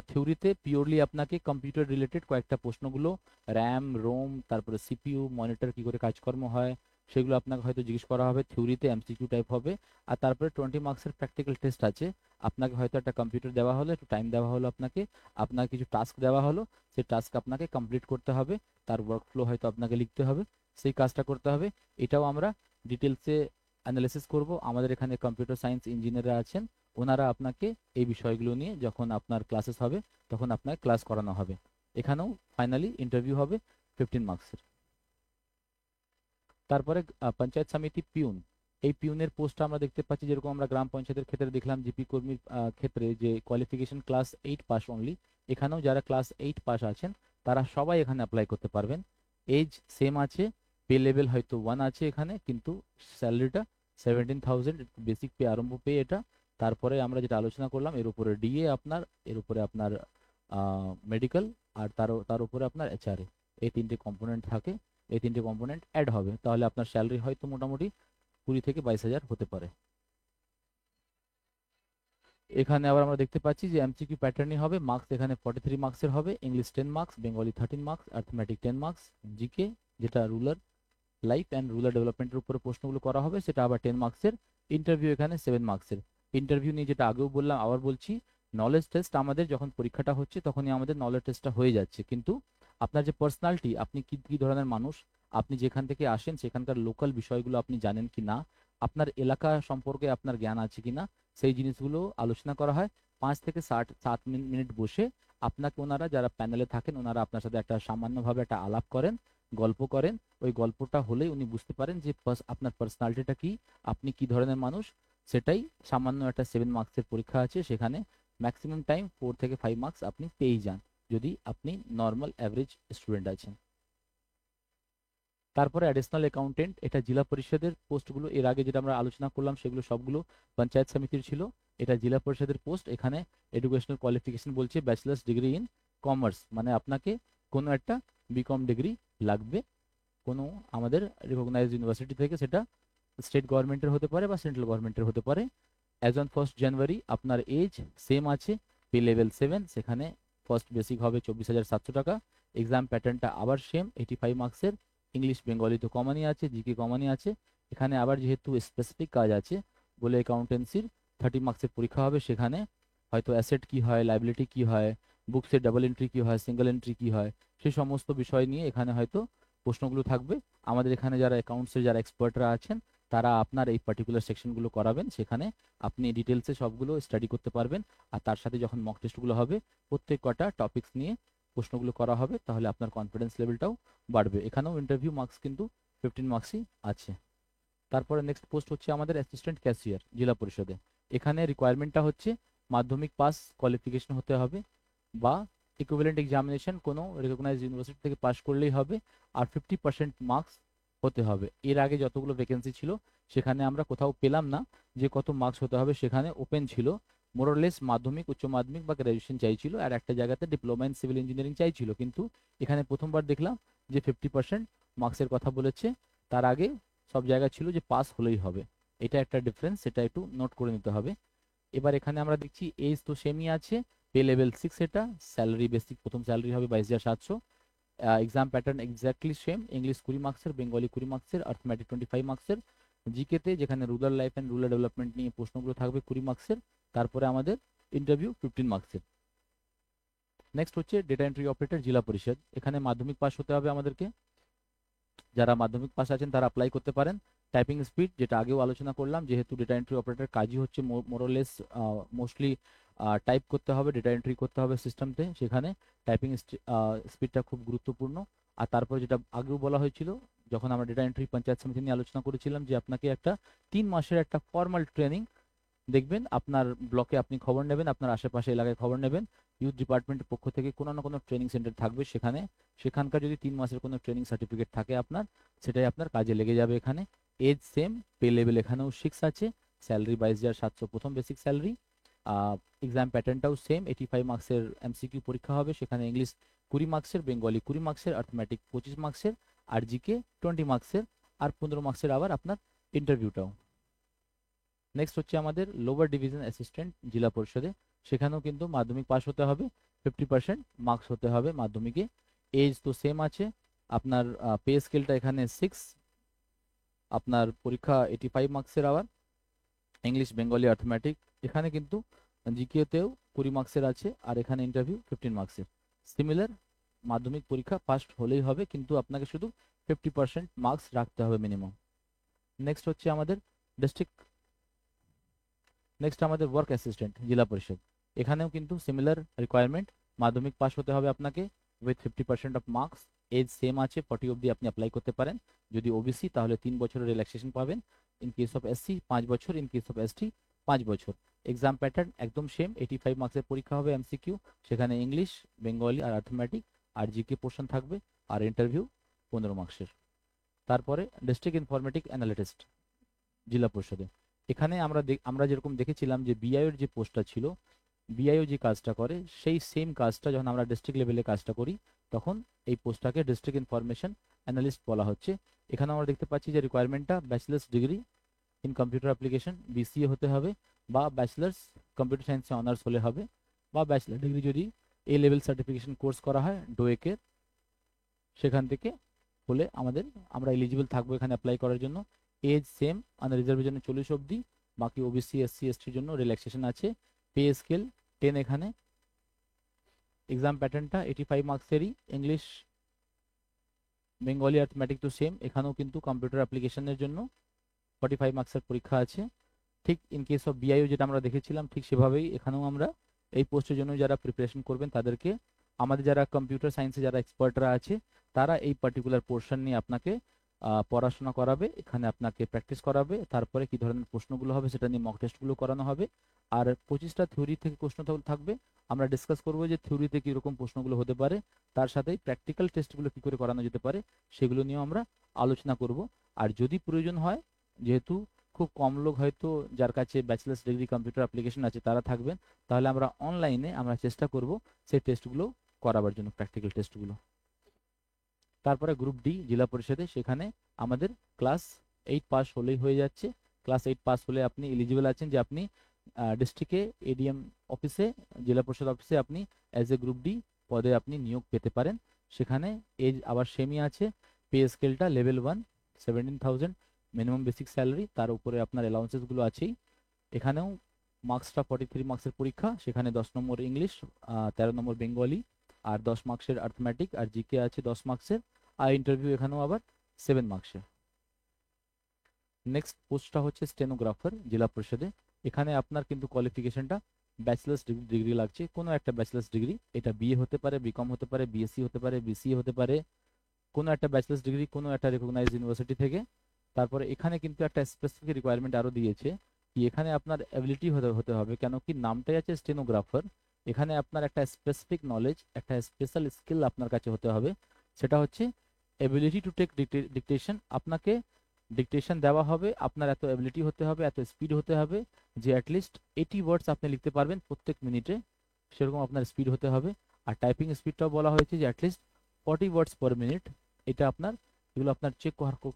[SPEAKER 1] থিওরিতে পিওরলি আপনাকে কম্পিউটার রিলেটেড কয়েকটা প্রশ্নগুলো, র্যাম, রোম, তারপরে সিপিইউ, মনিটর কি করে কাজকর্ম হয়, সেগুলো আপনাকে হয়তো জিজ্ঞেস করা হবে, থিওরিতে এমসিকিউ টাইপ হবে। আর তারপরে 20 মার্কসের প্র্যাকটিক্যাল টেস্ট আছে। আপনাকে হয়তো একটা কম্পিউটার দেওয়া হলো, একটু টাইম দেওয়া হলো, আপনাকে কিছু টাস্ক দেওয়া হলো, সেই টাস্ক আপনাকে কমপ্লিট করতে হবে, তার ওয়ার্কফ্লো হয়তো আপনাকে লিখতে হবে, সেই কাজটা করতে হবে। এটাও আমরা ডিটেলসে অ্যানালিসিস করব। আমাদের এখানে কম্পিউটার সায়েন্স ইঞ্জিনিয়াররা আছেন, ওনারা আপনাকে এই বিষয়গুলো নিয়ে যখন আপনার ক্লাসেস হবে তখন আপনাকে ক্লাস করানো হবে। এখানেও ফাইনালি ইন্টারভিউ হবে 15 মার্কসের। তারপরে পঞ্চায়েত সমিতি পিউন, এই পিউনের পোস্টটা আমরা দেখতে পাচ্ছি যেরকম আমরা গ্রাম পঞ্চায়েতের ক্ষেত্রে দেখলাম জিপি কর্মীর ক্ষেত্রে যে কোয়ালিফিকেশন ক্লাস 8 পাস অনলি, এখানেও যারা ক্লাস 8 পাস আছেন তারা সবাই এখানে অ্যাপ্লাই করতে পারবেন। এজ সেম আছে, পে লেভেল হয়তো 1 আছে এখানে, কিন্তু স্যালারিটা 17,000 বেসিক পে, আরম্ভ পে এটা। তারপরে আমরা যেটা আলোচনা করলাম এর উপরে ডিএ আপনার, এর উপরে আপনার মেডিকেল, আর তার উপরে আপনার এইচআরএ, এই 3টে কম্পোনেন্ট থাকে। এই 3টে কম্পোনেন্ট অ্যাড হবে, তাহলে আপনার স্যালারি হয়তো মোটামুটি 20 থেকে 22,000 হতে পারে। এখানে আবার আমরা দেখতে পাচ্ছি যে এমসিকিউ প্যাটার্নই হবে, মার্কস এখানে 43 মার্কসের হবে, English 10 marks, Bengali 13 marks, arithmetic 10 marks, GK যেটা রুরাল লাইফ অ্যান্ড রুরাল ডেভেলপমেন্টের উপরে প্রশ্নগুলো করা হবে সেটা আবার 10 মার্কসের। ইন্টারভিউ এখানে 7 মার্কসের। ইন্টারভিউ নিয়ে যেটা আগেও বললাম আবার বলছি, নলেজ টেস্ট আমাদের যখন পরীক্ষাটা হচ্ছে তখনই আমাদের নলেজ টেস্টটা হয়ে যাচ্ছে, কিন্তু আপনার যে পার্সোনালিটি, আপনি কি কি ধরনের মানুষ, আপনি যেখান থেকে আসেন সেখানকার লোকাল বিষয়গুলো আপনি জানেন কি না, আপনার এলাকা সম্পর্কে আপনার জ্ঞান আছে কিনা, সেই জিনিসগুলো আলোচনা করা হয়। 5 থেকে 7 মিনিট বসে আপনাকে ওনারা যারা প্যানেলে থাকেন ওনারা আপনার সাথে একটা সামান্যভাবে একটা আলাপ করেন, গল্প করেন। ওই গল্পটা হলেই উনি বুঝতে পারেন যে আপনার পার্সোনালিটিটা কি, আপনি কি ধরনের মানুষ। সেটাই সামান্য একটা 7 মার্কসের পরীক্ষা আছে, সেখানে ম্যাক্সিমাম টাইম 4 থেকে 5 মার্কস আপনি পেয়েই যান যদি আপনি নর্মাল অ্যাভারেজ স্টুডেন্ট আছেন। তারপরে অ্যাডিশনাল অ্যাকাউন্টেন্ট, এটা জেলা পরিষদের পোস্টগুলো, এর আগে যেটা আমরা আলোচনা করলাম সেগুলো সবগুলো পঞ্চায়েত সমিতির ছিল, এটা জেলা পরিষদের পোস্ট। এখানে এডুকেশনাল কোয়ালিফিকেশন বলছে ব্যাচেলার্স ডিগ্রি ইন কমার্স, মানে আপনাকে কোনো একটা বিকম ডিগ্রি লাগবে কোনো আমাদের রিকগনাইজড ইউনিভার্সিটি থেকে, সেটা স্টেট গভর্নমেন্টের হতে পারে বা সেন্ট্রাল গভর্নমেন্টের হতে পারে। অ্যাজ অন 1 জানুয়ারি আপনার এজ সেম আছে, পে লেভেল 7, সেখানে ফার্স্ট বেসিক হবে 24,700 টাকা। এক্সাম প্যাটার্নটা আবার সেম, 85 মার্কসের। ইংলিশ বেঙ্গলি তো কমনই আছে, জিকে কমনই আছে। এখানে আবার যেহেতু স্পেসিফিক কাজ আছে বলে অ্যাকাউন্টেন্সির 30 মার্কসের পরীক্ষা হবে, সেখানে হয়তো অ্যাসেট কি হয়, লাইবিলিটি কি হয়, বুকসের ডাবল এন্ট্রি কি হয়, সিঙ্গেল এন্ট্রি কি হয়, সেই সমস্ত বিষয় নিয়ে এখানে হয়তো প্রশ্নগুলো থাকবে। আমাদের এখানে যারা অ্যাকাউন্টসের যারা এক্সপার্টরা আছেন তারা আপনার এই পার্টিকুলার সেকশনগুলো করাবেন, সেখানে আপনি ডিটেলসে সবগুলো স্টাডি করতে পারবেন। আর তার সাথে যখন মক টেস্টগুলো হবে প্রত্যেক কটা টপিকস নিয়ে প্রশ্নগুলো করা হবে, তাহলে আপনার কনফিডেন্স লেভেলটাও বাড়বে। এখানেও ইন্টারভিউ মার্কস কিন্তু 15 মার্কসই আছে। তারপরে নেক্সট পোস্ট হচ্ছে আমাদের অ্যাসিস্ট্যান্ট ক্যাশিয়ার জেলা পরিষদে। এখানে রিকোয়ারমেন্টটা হচ্ছে মাধ্যমিক পাস কোয়ালিফিকেশন হতে হবে বা ইকুইভ্যালেন্ট এক্সামিনেশন কোনো রেকগনাইজড ইউনিভার্সিটি থেকে পাস করলেই হবে, আর 50% মার্কস হতে হবে। এর আগে যতগুলো ভ্যাকেন্সি ছিল সেখানে আমরা কোথাও পেলাম না যে কত মার্কস হতে হবে, সেখানে ওপেন ছিল মোরলেস মাধ্যমিক, উচ্চ মাধ্যমিক বা গ্র্যাজুয়েশন চাইছিল, আর একটা জায়গাতে ডিপ্লোমা ইন সিভিল ইঞ্জিনিয়ারিং চাইছিল। কিন্তু এখানে প্রথমবার দেখলাম যে 50% মার্কসের কথা বলেছে, তার আগে সব জায়গায় ছিল যে পাস হলেই হবে। এটা একটা ডিফারেন্স, সেটা একটু নোট করে নিতে হবে। এবার এখানে আমরা দেখছি এজ তো সেমই আছে, পে লেভেল 6, এটা স্যালারি বেসিক প্রথম স্যালারি হবে 22,700। Exam pattern exactly same, English 20 মার্কসের, বেঙ্গলি 20 মার্কসের, আর্থমেটিক 25 মার্কসের, জিকেতে যেখানে rural life and rural development নিয়ে প্রশ্নগুলো থাকবে 20 মার্কসের। তারপরে আমাদের ইন্টারভিউ 15 মার্কসের। নেক্সট হচ্ছে ডেটা এন্ট্রি অপারেটর জেলা পরিষদ। এখানে মাধ্যমিক পাস হতে হবে আমাদেরকে, যারা মাধ্যমিক পাস আছেন তারা অ্যাপ্লাই করতে পারেন। টাইপিং স্পিড যেটা আগেও আলোচনা করলাম, যেহেতু ডেটা এন্ট্রি অপারেটর কাজই হচ্ছে মোরলেস মোস্টলি টাইপ করতে হবে, ডেটা এন্ট্রি করতে হবে সিস্টেমতে, সেখানে টাইপিং স্পিডটা খুব গুরুত্বপূর্ণ। আর তারপরে যেটা আগেও বলা হয়েছিল যখন আমরা ডেটা এন্ট্রি পঞ্চায়েত সমিতি নিয়ে আলোচনা করেছিলাম, যে আপনাকে একটা 3 মাসের একটা ফর্মাল ট্রেনিং দেখবেন, আপনার ব্লকে আপনি খবর নেবেন, আপনার আশেপাশে এলাকায় খবর নেবেন, ইউথ ডিপার্টমেন্টের পক্ষ থেকে কোনো না কোনো ট্রেনিং সেন্টার থাকবে, সেখানে সেখানকার যদি 3 মাসের কোনো ট্রেনিং সার্টিফিকেট থাকে আপনার, সেটাই আপনার কাজে লেগে যাবে। এখানে এজ সেম, পে লেভেল এখানেও 6 আছে, স্যালারি 22,700 প্রথম বেসিক স্যালারি। এক্সাম প্যাটার্নটাও সেম, 85 মার্কসের এমসিকিউ পরীক্ষা হবে, সেখানে ইংলিশ 20 মার্কসের, বেঙ্গলি 20 মার্কসের, আর্থমেটিক 25 মার্কসের, আর জিকে 20 মার্কসের, আর 15 মার্কসের আবার আপনার ইন্টারভিউটাও। নেক্সট হচ্ছে আমাদের লোয়ার ডিভিশন অ্যাসিস্ট্যান্ট জেলা পরিষদে। সেখানেও কিন্তু মাধ্যমিক পাস হতে হবে, 50% মার্কস হতে হবে মাধ্যমিকে। এজ তো সেম আছে, আপনার পে স্কেলটা এখানে 6, আপনার পরীক্ষা 85 মার্কসের, আবার ইংলিশ বেঙ্গলি আর্থমেটিক। এখানে কিন্তু জিকেতেও 20 মার্কসের আছে, আর এখানে ইন্টারভিউ 15 মার্কসের। সিমিলার, মাধ্যমিক পরীক্ষা পাস হলেই হবে, কিন্তু আপনাকে শুধু 50% মার্কস রাখতে হবে মিনিমাম। নেক্সট হচ্ছে আমাদের ডিস্ট্রিক্ট নেক্সট আমাদের ওয়ার্ক অ্যাসিস্ট্যান্ট জেলা পরিষদ। এখানেও কিন্তু সিমিলার রিকোয়ারমেন্ট, মাধ্যমিক পাস হতে হবে আপনাকে with 50% of marks. Age same আছে, 40 অবধি আপনি অ্যাপ্লাই করতে পারেন। যদি ওবিসি তাহলে 3 বছরের রিল্যাক্সেশন পাবেন, ইন কেস অফ এসসি 5 বছর, ইন কেস অফ এসটি 5 বছর। এক্সাম প্যাটার্ন একদম সেম, 85 মার্কসের পরীক্ষা হবে এমসিকিউ, সেখানে ইংলিশ বেঙ্গলি আর আর্থমেটিক আর জিকে পোর্শন থাকবে, আর ইন্টারভিউ 15 মার্কসের। তারপরে ডিস্ট্রিক্ট ইনফরমেটিক অ্যানালিটিস্ট জেলা পরিষদে। এখানে আমরা যেরকম দেখেছিলাম যে বিআইওর যে পোস্টটা ছিল, বিআইও যে কাজটা করে সেই সেম কাজটা যখন আমরা ডিস্ট্রিক্ট লেভেলে কাজটা করি, তখন এই পোস্টটাকে ডিস্ট্রিক্ট ইনফরমেশন অ্যানালিস্ট বলা হচ্ছে। এখানে আমরা দেখতে পাচ্ছি যে রিকোয়ারমেন্টটা bachelor's degree in computer application BCA হতে হবে, বা ব্যাচেলার্স কম্পিউটার সায়েন্সে অনার্স হলে হবে, বা ব্যাচেলার ডিগ্রি যদি এ লেভেল সার্টিফিকেশন কোর্স করা হয় ডোয়েকের, সেখান থেকে হলে আমরা এলিজিবল থাকবো এখানে অ্যাপ্লাই করার জন্য। এজ সেম, আনরিজার্ভেশনে 40 অবধি, বাকি ওবিসি এসসি এসটির জন্য রিল্যাক্সেশন আছে। পে স্কেল 10 এখানে। এক্সাম প্যাটার্নটা 85 মার্কসেরই, ইংলিশ বেঙ্গলি অ্যাথমেটিক তো সেম, এখানেও কিন্তু কম্পিউটার অ্যাপ্লিকেশনের জন্য 45 মার্কসের পরীক্ষা আছে। ঠিক ইন কেস অফ বিআইও যেটা আমরা দেখেছিলাম ঠিক সেভাবেই এখানেও আমরা এই পোস্টের জন্য যারা প্রিপারেশন করবেন তাদেরকে আমাদের যারা কম্পিউটার সায়েন্সে যারা এক্সপার্টরা আছে তারা এই পার্টিকুলার পোর্শন নিয়ে আপনাকে পড়াশোনা করাবে, এখানে আপনাকে প্র্যাকটিস করাবে, তারপরে কি ধরনের প্রশ্নগুলো হবে সেটা নিয়ে মক টেস্টগুলো করানো হবে। আর 25টা থিওরি থেকে প্রশ্ন থাকবে, আমরা ডিসকাস করবো যে থিওরিতে কীরকম প্রশ্নগুলো হতে পারে, তার সাথেই প্র্যাকটিক্যাল টেস্টগুলো কী করে করানো যেতে পারে সেগুলো নিয়েও আমরা আলোচনা করব। আর যদি প্রয়োজন হয়, যেহেতু খুব কম লোক হয়তো যার কাছে ব্যাচেলার্স ডিগ্রি কম্পিউটার অ্যাপ্লিকেশন আছে তারা থাকবেন, তাহলে আমরা অনলাইনে আমরা চেষ্টা করব সেই টেস্টগুলো করাবার জন্য, প্র্যাকটিক্যাল টেস্টগুলো। তারপরে গ্রুপ ডি জেলা পরিষদে, সেখানে আমাদের ক্লাস 8 পাস হলেই হয়ে যাচ্ছে। ক্লাস 8 পাস হলে আপনি এলিজিবল আছেন যে আপনি ডিস্ট্রিক্টে এডিএম অফিসে, জেলা পরিষদ অফিসে আপনি অ্যাজ এ গ্রুপ ডি পদে আপনি নিয়োগ পেতে পারেন। সেখানে এজ আবার সেমই আছে, পে স্কেলটা লেভেল 1 17,000 মিনিমাম বেসিক স্যালারি, তার উপরে আপনার অ্যালাউন্সেসগুলো আছেই। এখানেও মার্কসটা 43 মার্কসের পরীক্ষা, সেখানে 10 নম্বর ইংলিশ, 13 নম্বর বেঙ্গলি, আর 10 মার্কসের অ্যারিথমেটিক আর জিকে আছে 10 মার্কসের, আর ইন্টারভিউ এখানেও আবার 7 মার্কসের। নেক্সট পোস্টটা হচ্ছে স্টেনোগ্রাফার জেলা পরিষদে। এখানে আপনার কিন্তু কোয়ালিফিকেশনটা ব্যাচেলার্স ডিগ্রি লাগছে, কোনো একটা ব্যাচেলার্স ডিগ্রি, এটা বিএ হতে পারে, বিকম হতে পারে, বিএসসি হতে পারে, বিসিএ হতে পারে, কোনো একটা ব্যাচেলার্স ডিগ্রি কোনো একটা রেকগনাইজড ইউনিভার্সিটি থেকে। তারপরে এখানে কিন্তু একটা স্পেসিফিক রিকোয়ারমেন্ট আরও দিয়েছে কি এখানে আপনার অ্যাবিলিটি হতে হতে হবে, কেন কি নামটাই আছে স্টেনোগ্রাফার। এখানে আপনার একটা স্পেসিফিক নলেজ, একটা স্পেশাল স্কিল আপনার কাছে হতে হবে, সেটা হচ্ছে এবিলিটি টু টেক ডিকটেশন। আপনাকে ডিকটেশন দেওয়া হবে, আপনার এত অ্যাবিলিটি হতে হবে, এত স্পিড হতে হবে যে অ্যাটলিস্ট 80 ওয়ার্ডস আপনি লিখতে পারবেন প্রত্যেক মিনিটে, সেরকম আপনার স্পিড হতে হবে। আর টাইপিং স্পিডটাও বলা হয়েছে যে অ্যাটলিস্ট 40 ওয়ার্ডস পার মিনিট। এটা আপনার, এগুলো আপনার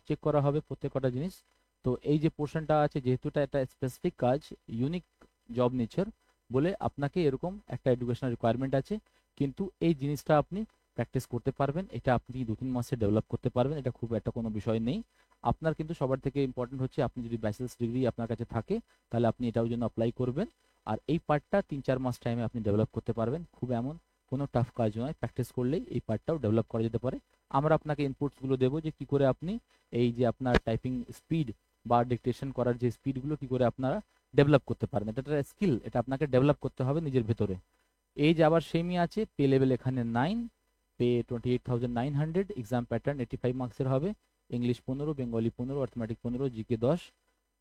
[SPEAKER 1] চেক করা হবে প্রত্যেক কটা জিনিস। তো এই যে পোর্শনটা আছে, যেহেতু এটা একটা স্পেসিফিক কাজ, ইউনিক জব নেচার বলে আপনাকে এরকম একটা এডুকেশনাল রিকোয়ারমেন্ট আছে, কিন্তু এই জিনিসটা আপনি প্র্যাকটিস করতে পারবেন, এটা আপনি 2-3 মাসে ডেভেলপ করতে পারবেন, এটা খুব একটা কোনো বিষয় নেই। আপনার কিন্তু সবার থেকে ইম্পর্টেন্ট হচ্ছে আপনি যদি ব্যাচেলার্স ডিগ্রি আপনার কাছে থাকে তাহলে আপনি এটার জন্য অ্যাপ্লাই করবেন। আর এই পার্টটা 3-4 মাস টাইমে আপনি ডেভেলপ করতে পারবেন, খুব এমন কোনো টাফ কাজ নয়, প্র্যাকটিস করলেই এই পার্টটাও ডেভেলপ করা যেতে পারে। আমরা আপনাকে ইনপুটসগুলো দেবো যে কি করে আপনি এই যে আপনার টাইপিং স্পিড বা ডিকটেশন করার যে স্পিডগুলো কি করে আপনারা ডেভেলপ করতে পারবেন, এটা একটা স্কিল, এটা আপনাকে ডেভেলপ করতে হবে নিজের ভেতরে। এই যে আবার সেমই আছে, পে লেভেল এখানে 9, পে 28,900, এক্সাম প্যাটার্ন 85 মার্কসের হবে, ইংলিশ 15, বেঙ্গলি 15, অ্যারিথমেটিক 15, জিকে 10।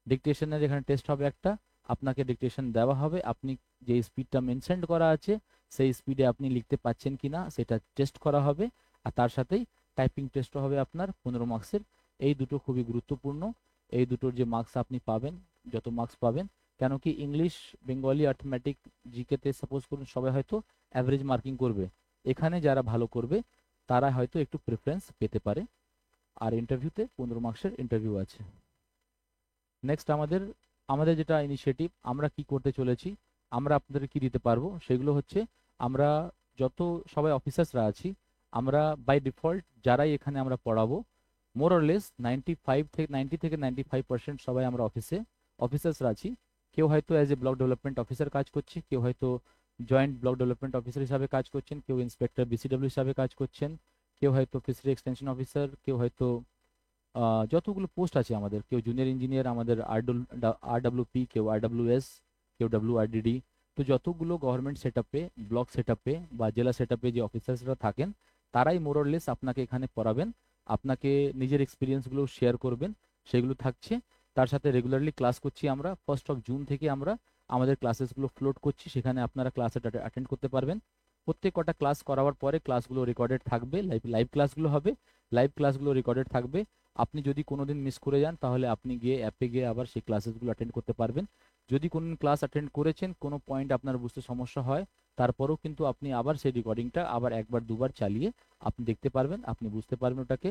[SPEAKER 1] ডিকটেশনের এখানে টেস্ট হবে একটা, আপনাকে ডিকটেশন দেওয়া হবে, আপনি যে স্পিডটা মেনশন করা আছে সেই স্পিডে আপনি লিখতে পাচ্ছেন কিনা সেটা টেস্ট করা হবে। আর তার সাথেই টাইপিং টেস্টও হবে আপনার 15 মার্কসের। এই দুটো খুবই গুরুত্বপূর্ণ, এই দুটোর যে মার্কস আপনি পাবেন, যত মার্কস পাবেন, কেন কি ইংলিশ, বেঙ্গলি, অ্যারিথমেটিক, জিকেতে সাপোজ করুন সবাই হয়তো অ্যাভারেজ মার্কিং করবে, এখানে যারা ভালো করবে তারা হয়তো একটু প্রেফারেন্স পেতে পারে। আর ইন্টারভিউতে 15 মার্কসের ইন্টারভিউ আছে। নেক্সট আমাদের আমাদের যেটা ইনিশিয়েটিভ, আমরা কি করতে চলেছি, আমরা আপনাদের কি দিতে পারবো সেগুলো হচ্ছে, আমরা যত সবাই অফিসার্সরা আছি, আমরা বাই ডিফল্ট যারাই এখানে আমরা পড়াবো, মোর অর লেস 90 থেকে 95% সবাই আমরা অফিসার্সরা আছি। কেউ হয়তো as a block development officer কাজ করছে, কেউ হয়তো জয়েন্ট ব্লক ডেভেলপমেন্ট অফিসার হিসাবে কাজ করছেন, কেউ ইন্সপেক্টর বিসিডব্লিউ হিসাবে কাজ করছেন, কেউ হয়তো ফিশারি এক্সটেনশন অফিসার, কেউ হয়তো যতগুলো পোস্ট আছে আমাদের, কেউ জুনিয়র ইঞ্জিনিয়ার, আমাদের আরডব্লিউপি, কেউ আরডব্লিউএস, কেউ ডব্লিউআরডিডি। তো যতগুলো গভর্নমেন্ট সেট আপে, ব্লক সেট আপে বা জেলা সেট আপে যে অফিসার্সরা থাকেন, তারাই মোরলেস আপনাকে এখানে পড়াবেন, আপনাকে নিজের এক্সপিরিয়েন্সগুলো শেয়ার করবেন, সেগুলো থাকছে। তার সাথে রেগুলারলি ক্লাস করছি আমরা, 1 জুন থেকে আমরা আমাদের ক্লাসেসগুলো ফ্লোট করছি, সেখানে আপনারা ক্লাসে অ্যাটেন্ড করতে পারবেন। প্রত্যেক কটা ক্লাস করাবার পরে ক্লাসগুলো রেকর্ডেড থাকবে, লাইভ লাইভ ক্লাসগুলো হবে, লাইভ ক্লাসগুলো রেকর্ডেড থাকবে। আপনি যদি কোনোদিন মিস করে যান তাহলে আপনি গিয়ে অ্যাপে গিয়ে আবার সেই ক্লাসেসগুলো অ্যাটেন্ড করতে পারবেন। যদি কোনো ক্লাস অ্যাটেন্ড করেছেন, কোনো পয়েন্ট আপনার বুঝতে সমস্যা হয়, তারপরেও কিন্তু আপনি আবার সেই রেকর্ডিংটা আবার একবার দুবার চালিয়ে আপনি দেখতে পারবেন, আপনি বুঝতে পারবেন ওটাকে।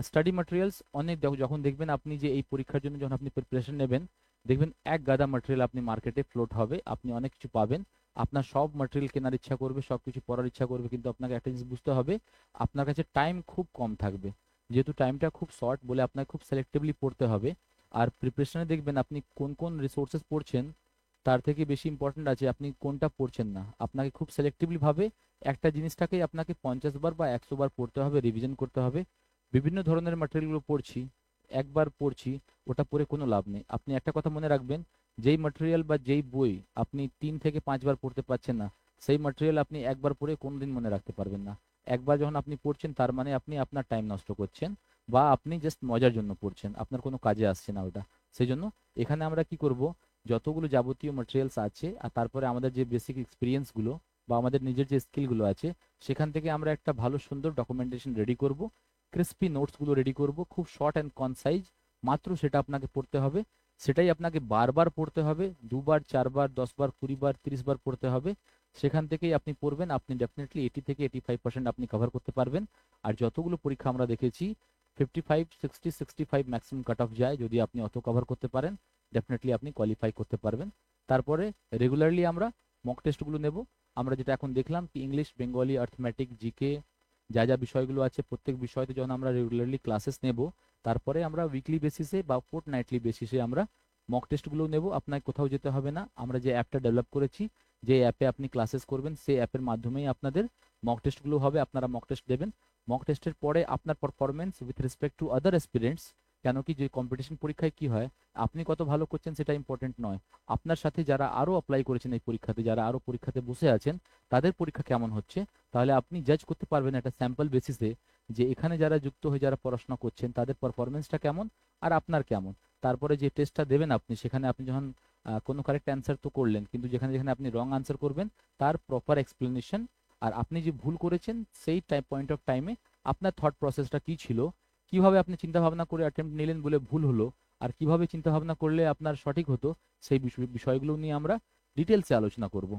[SPEAKER 1] স্টাডি ম্যাটেরিয়ালস অনেক যখন দেখবেন আপনি যে এই পরীক্ষার জন্য যখন আপনি প্রিপারেশন নেবেন, দেখবেন এক গাদা ম্যাটেরিয়াল আপনি মার্কেটে ফ্লোট হবে, আপনি অনেক কিছু পাবেন, আপনার সব ম্যাটেরিয়াল কেনার ইচ্ছা করবে, সব কিছু পড়ার ইচ্ছা করবে, কিন্তু আপনাকে একটা জিনিস বুঝতে হবে, আপনার কাছে টাইম খুব কম থাকবে। যেহেতু টাইমটা খুব শর্ট বলে আপনাকে খুব সিলেক্টিভলি পড়তে হবে। আর প্রিপারেশনে দেখবেন আপনি কোন কোন রিসোর্সেস পড়ছেন, তার থেকে বেশি ইম্পর্টেন্ট আছে আপনি কোনটা পড়ছেন না। আপনাকে খুব সিলেক্টিভলি ভাবে একটা জিনিসটাকেই আপনাকে 50 বার বা 100 বার পড়তে হবে, রিভিশন করতে হবে। বিভিন্ন ধরনের ম্যাটেরিয়ালগুলো পড়ছি, একবার পড়ছি, ওটা পড়ে কোনো লাভ নেই। আপনি একটা কথা মনে রাখবেন, যেই ম্যাটেরিয়াল বা যেই বই আপনি 3 থেকে 5 বার পড়তে পারছেন না, সেই ম্যাটেরিয়াল আপনি একবার পড়ে কোনোদিন মনে রাখতে পারবেন না। একবার যখন আপনি পড়ছেন তার মানে আপনি আপনার টাইম নষ্ট করছেন, বা আপনি জাস্ট মজার জন্য পড়ছেন, আপনার কোনো কাজে আসছে না ওটা। সেই জন্য এখানে আমরা কি করব, যতগুলো যাবতীয় ম্যাটেরিয়ালস আছে আর তারপরে আমাদের যে বেসিক এক্সপিরিয়েন্সগুলো বা আমাদের নিজের যে স্কিলগুলো আছে, সেখান থেকে আমরা একটা ভালো সুন্দর ডকুমেন্টেশন রেডি করব, ক্রিস্পি নোটসগুলো রেডি করব, খুব শর্ট অ্যান্ড কনসাইজ, মাত্র সেটা আপনাকে পড়তে হবে। সেটাই আপনাকে বারবার পড়তে হবে, 2 বার 4 বার 10 বার 20 বার 30 বার পড়তে হবে। সেখান থেকেই আপনি পড়বেন, আপনি ডেফিনেটলি 80 থেকে 85% আপনি কভার করতে পারবেন। আর যতগুলো পরীক্ষা আমরা দেখেছি, 55 60 65 ম্যাক্সিমাম কাট অফ যায়, যদি আপনি অত কভার করতে পারেন ডেফিনেটলি আপনি কোয়ালিফাই করতে পারবেন। তারপরে রেগুলারলি আমরা মক টেস্টগুলো নেব। আমরা যেটা এখন দেখলাম কি ইংলিশ, বেঙ্গলি, অ্যারিথমেটিক, জিকে, যা যা বিষয়গুলো আছে প্রত্যেক বিষয়তে যখন আমরা রেগুলারলি ক্লাসেস নেব, তারপরে আমরা উইকলি বেসিসে বা ফোর্টনাইটলি বেসিসে আমরা মক টেস্টগুলো নেব। আপনাকে কোথাও যেতে হবে না, আমরা যে অ্যাপটা ডেভেলপ করেছি, যে অ্যাপে আপনি ক্লাসেস করবেন সেই অ্যাপের মাধ্যমেই আপনাদের মক টেস্টগুলো হবে। আপনারা মক টেস্ট দেবেন, মক টেস্টের পরে আপনার performance with respect to other aspirants, কেন কি যে কম্পিটিশন পরীক্ষায় কি হয়, আপনি কত ভালো করছেন সেটা ইম্পর্টেন্ট নয়, আপনার সাথে যারা আরও অ্যাপ্লাই করেছেন এই পরীক্ষাতে, যারা আরও পরীক্ষাতে বসে আছেন, তাদের পরীক্ষা কেমন হচ্ছে, তাহলে আপনি জাজ করতে পারবেন একটা স্যাম্পল বেসিসে যে এখানে যারা যুক্ত হয়ে যারা পড়াশোনা করছেন তাদের পারফরমেন্সটা কেমন আর আপনার কেমন। তারপরে যে টেস্টটা দেবেন আপনি, সেখানে আপনি যখন কোনো কারেক্ট অ্যান্সার তো করলেন, কিন্তু যেখানে যেখানে আপনি রং আনসার করবেন তার প্রপার এক্সপ্লেনেশন, আর আপনি যে ভুল করেছেন সেই পয়েন্ট অফ টাইমে আপনার থট প্রসেসটা কী ছিল, কিভাবে আপনি চিন্তা ভাবনা করে অ্যাটেম্প্ট নিলেন বলে ভুল হলো, আর কিভাবে চিন্তা ভাবনা করলে আপনার সঠিক হতো, সেই বিষয়গুলো নিয়ে আমরা ডিটেলসে আলোচনা করব।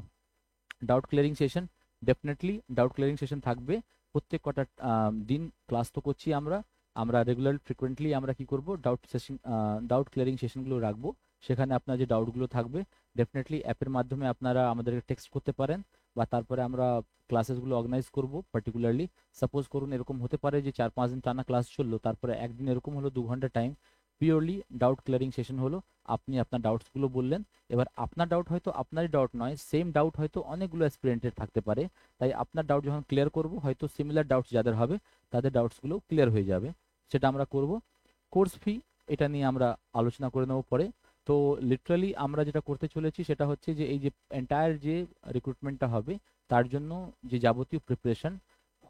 [SPEAKER 1] Doubt clearing session, definitely doubt clearing session থাকবে প্রত্যেক কটা দিন। ক্লাস তো করছি আমরা, আমরা রেগুলার ফ্রিকোয়েন্টলি আমরা কি করব, ডাউট ক্লিয়ারিং সেশনগুলো রাখবো। সেখানে আপনার যে ডাউটগুলো থাকবে ডেফিনেটলি অ্যাপের মাধ্যমে আপনারা আমাদেরকে টেক্সট করতে পারেন, বা তারপরে আমরা ক্লাসেসগুলো অর্গানাইজ করব পার্টিকুলারলি। সাপোজ করুন এরকম হতে পারে যে 4-5 দিন টানা ক্লাস চললো, তারপরে একদিন এরকম হলো 2 ঘন্টা time purely doubt clearing session হলো, আপনি আপনার ডাউটসগুলো বললেন। এবার আপনার ডাউট হয়তো আপনারই ডাউট নয়, সেম ডাউট হয়তো অনেকগুলো অ্যাসপিরেন্টের থাকতে পারে, তাই আপনার ডাউট যখন ক্লিয়ার করব হয়তো সিমিলার ডাউটস যাদের হবে তাদের ডাউটসগুলো ক্লিয়ার হয়ে যাবে, সেটা আমরা করব। কোর্স ফি, এটা নিয়ে আমরা আলোচনা করে নেব পরে। তো লিটারালি আমরা যেটা করতে চলেছি সেটা হচ্ছে যে এই যে এন্টায়ার যে রিক্রুটমেন্টটা হবে তার জন্য যে যাবতীয় প্রিপারেশন,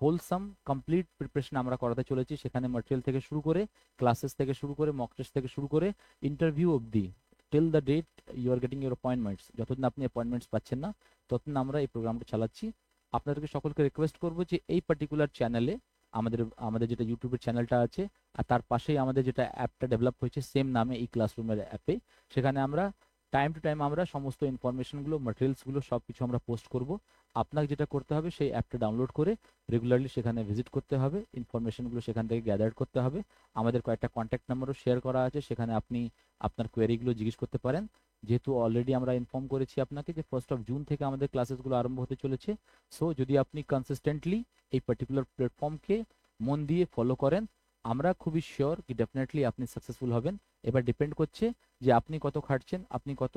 [SPEAKER 1] হোলসাম কমপ্লিট প্রিপারেশন আমরা করাতে চলেছি। সেখানে ম্যাটেরিয়াল থেকে শুরু করে, ক্লাসেস থেকে শুরু করে, মক টেস্ট থেকে শুরু করে, ইন্টারভিউ অবধি, till the date you are getting your appointments, যতদিন আপনি অ্যাপয়েন্টমেন্টস পাচ্ছেন না ততদিন আমরা এই প্রোগ্রামটা চালাচ্ছি। আপনাদেরকে সকলকে রিকোয়েস্ট করবো যে এই পার্টিকুলার চ্যানেলে, আমাদের আমাদের যেটা ইউটিউবের চ্যানেলটা আছে আর তার পাশেই আমাদের যেটা অ্যাপটা ডেভেলপ হয়েছে সেম নামে এই ক্লাসরুমের অ্যাপে, সেখানে আমরা টাইম টু টাইম আমরা সমস্ত ইনফরমেশনগুলো, ম্যাটেরিয়ালসগুলো সব কিছু আমরা পোস্ট করব। আপনাকে যেটা করতে হবে সেই অ্যাপটা ডাউনলোড করে রেগুলারলি সেখানে ভিজিট করতে হবে, ইনফরমেশনগুলো সেখান থেকে গ্যাদার করতে হবে। আমাদের কয়েকটা কন্ট্যাক্ট নাম্বারও শেয়ার করা আছে, সেখানে আপনি আপনার কোয়েরিগুলো জিজ্ঞেস করতে পারেন। যেহেতু অলরেডি আমরা ইনফর্ম করেছি আপনাকে যে 1 জুন থেকে আমাদের ক্লাসেসগুলো আরম্ভ হতে চলেছে, সো যদি আপনি কনসিস্টেন্টলি এই পার্টিকুলার প্ল্যাটফর্মকে মন দিয়ে ফলো করেন, আমরা খুবই শিওর কি ডেফিনেটলি আপনি সাকসেসফুল হবেন। এবার ডিপেন্ড করছে যে আপনি কত খাটছেন, আপনি কত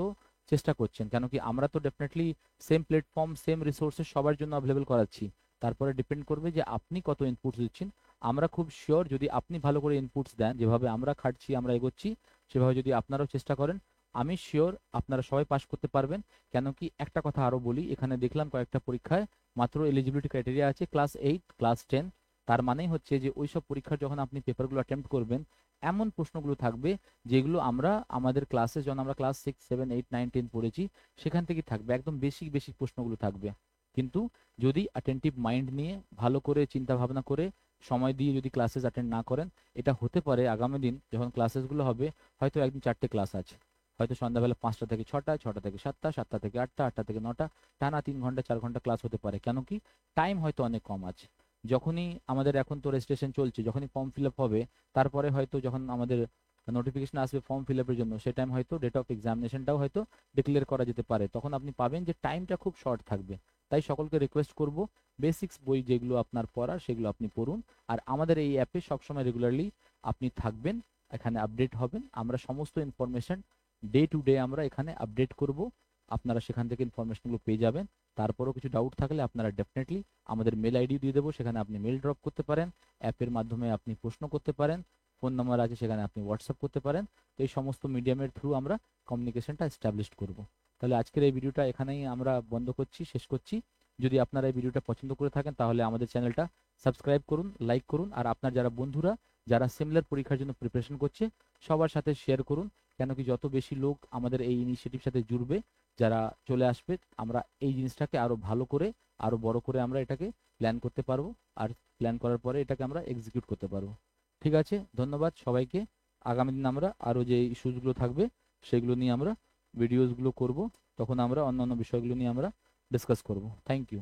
[SPEAKER 1] চেষ্টা করছেন, কেন কি আমরা তো definitely same platform same resources সবার জন্য অ্যাভেলেবল করাচ্ছি, তারপরে ডিপেন্ড করবে যে আপনি কত ইনপুটস দিচ্ছেন। আমরা খুব শিওর যদি আপনি ভালো করে ইনপুটস দেন, যেভাবে আমরা খাটছি আমরা এগোচ্ছি সেভাবে যদি আপনারাও চেষ্টা করেন, আমি শিওর আপনারা সবাই পাস করতে পারবেন। কেন কি একটা কথা আরও বলি, এখানে দেখলাম কয়েকটা পরীক্ষায় মাত্র এলিজিবিলিটি ক্রাইটেরিয়া আছে ক্লাস 8 ক্লাস 10, তার মানেই হচ্ছে যে ওই সব পরীক্ষার যখন আপনি পেপারগুলো অ্যাটেম্প্ট করবেন এমন প্রশ্নগুলো থাকবে যেগুলো আমরা আমাদের ক্লাসে যখন আমরা ক্লাস 6, 7, 8, 9, 10 পড়েছি সেখান থেকেই থাকবে, একদম বেসিক বেসিক প্রশ্নগুলো থাকবে। কিন্তু যদি অ্যাটেন্টিভ মাইন্ড নিয়ে ভালো করে চিন্তা ভাবনা করে সময় দিয়ে যদি ক্লাসেস অ্যাটেন্ড না করেন, এটা হতে পারে আগামী দিন যখন ক্লাসেসগুলো হবে হয়তো একদিন 4টে ক্লাস আছে, হয়তো সন্ধ্যাবেলা 5টা থেকে 6টা, 6টা থেকে 7টা, 7টা থেকে 8টা, 8টা থেকে 9টা, টানা 3 ঘন্টা 4 ঘন্টা ক্লাস হতে পারে। কেন কি টাইম হয়তো অনেক কম আছে। যখনই আমাদের এখন তো রেজিস্ট্রেশন চলছে, যখনই ফর্ম ফিল আপ হবে তারপরে হয়তো যখন আমাদের নোটিফিকেশন আসবে ফর্ম ফিল আপের জন্য, সেই টাইম হয়তো ডেট অফ এক্সামিনেশনটাও হয়তো ডিক্লেয়ার করা যেতে পারে, তখন আপনি পাবেন যে টাইমটা খুব শর্ট থাকবে। তাই সকলকে রিকোয়েস্ট করব বেসিক্স বই যেগুলো আপনার পড়ার সেগুলো আপনি পড়ুন, আর আমাদের এই অ্যাপে সবসময় রেগুলারলি আপনি থাকবেন, এখানে আপডেট হবেন। আমরা সমস্ত ইনফরমেশন ডে টু ডে আমরা এখানে আপডেট করব, আপনারা সেখান থেকে ইনফরমেশনগুলো পেয়ে যাবেন। তারপরেও কিছু ডাউট থাকলে আপনারা ডেফিনেটলি আমাদের মেল আইডি দিয়ে দেবো, সেখানে আপনি মেল ড্রপ করতে পারেন, অ্যাপের মাধ্যমে আপনি প্রশ্ন করতে পারেন, ফোন নাম্বার আছে সেখানে আপনি হোয়াটসঅ্যাপ করতে পারেন। তো এই সমস্ত মিডিয়ামের থ্রু আমরা কমিউনিকেশনটা এস্টাবলিশ করব। তাহলে আজকের এই ভিডিওটা এখানেই আমরা বন্ধ করছি, শেষ করছি। যদি আপনারা এই ভিডিওটা পছন্দ করে থাকেন তাহলে আমাদের চ্যানেলটা সাবস্ক্রাইব করুন, লাইক করুন, আর আপনার যারা বন্ধুরা যারা সিমিলার পরীক্ষার জন্য প্রিপারেশন করছে সবার সাথে শেয়ার করুন। কেন কি যত বেশি লোক আমাদের এই ইনিশিয়েটিভ সাথে জুড়বে, যারা চলে আসবে, আমরা এই জিনিসটাকে আরো ভালো করে আরো বড় করে আমরা এটাকে প্ল্যান করতে পারবো, আর প্ল্যান করার পরে এটাকে আমরা এক্সিকিউট করতে পারবো। ঠিক আছে, ধন্যবাদ সবাইকে। আগামী দিন আমরা আরো যে ইস্যুসগুলো থাকবে সেগুলো নিয়ে আমরা ভিডিওসগুলো করব, তখন আমরা অন্যান্য বিষয়গুলো নিয়ে আমরা ডিসকাস করব। Thank you.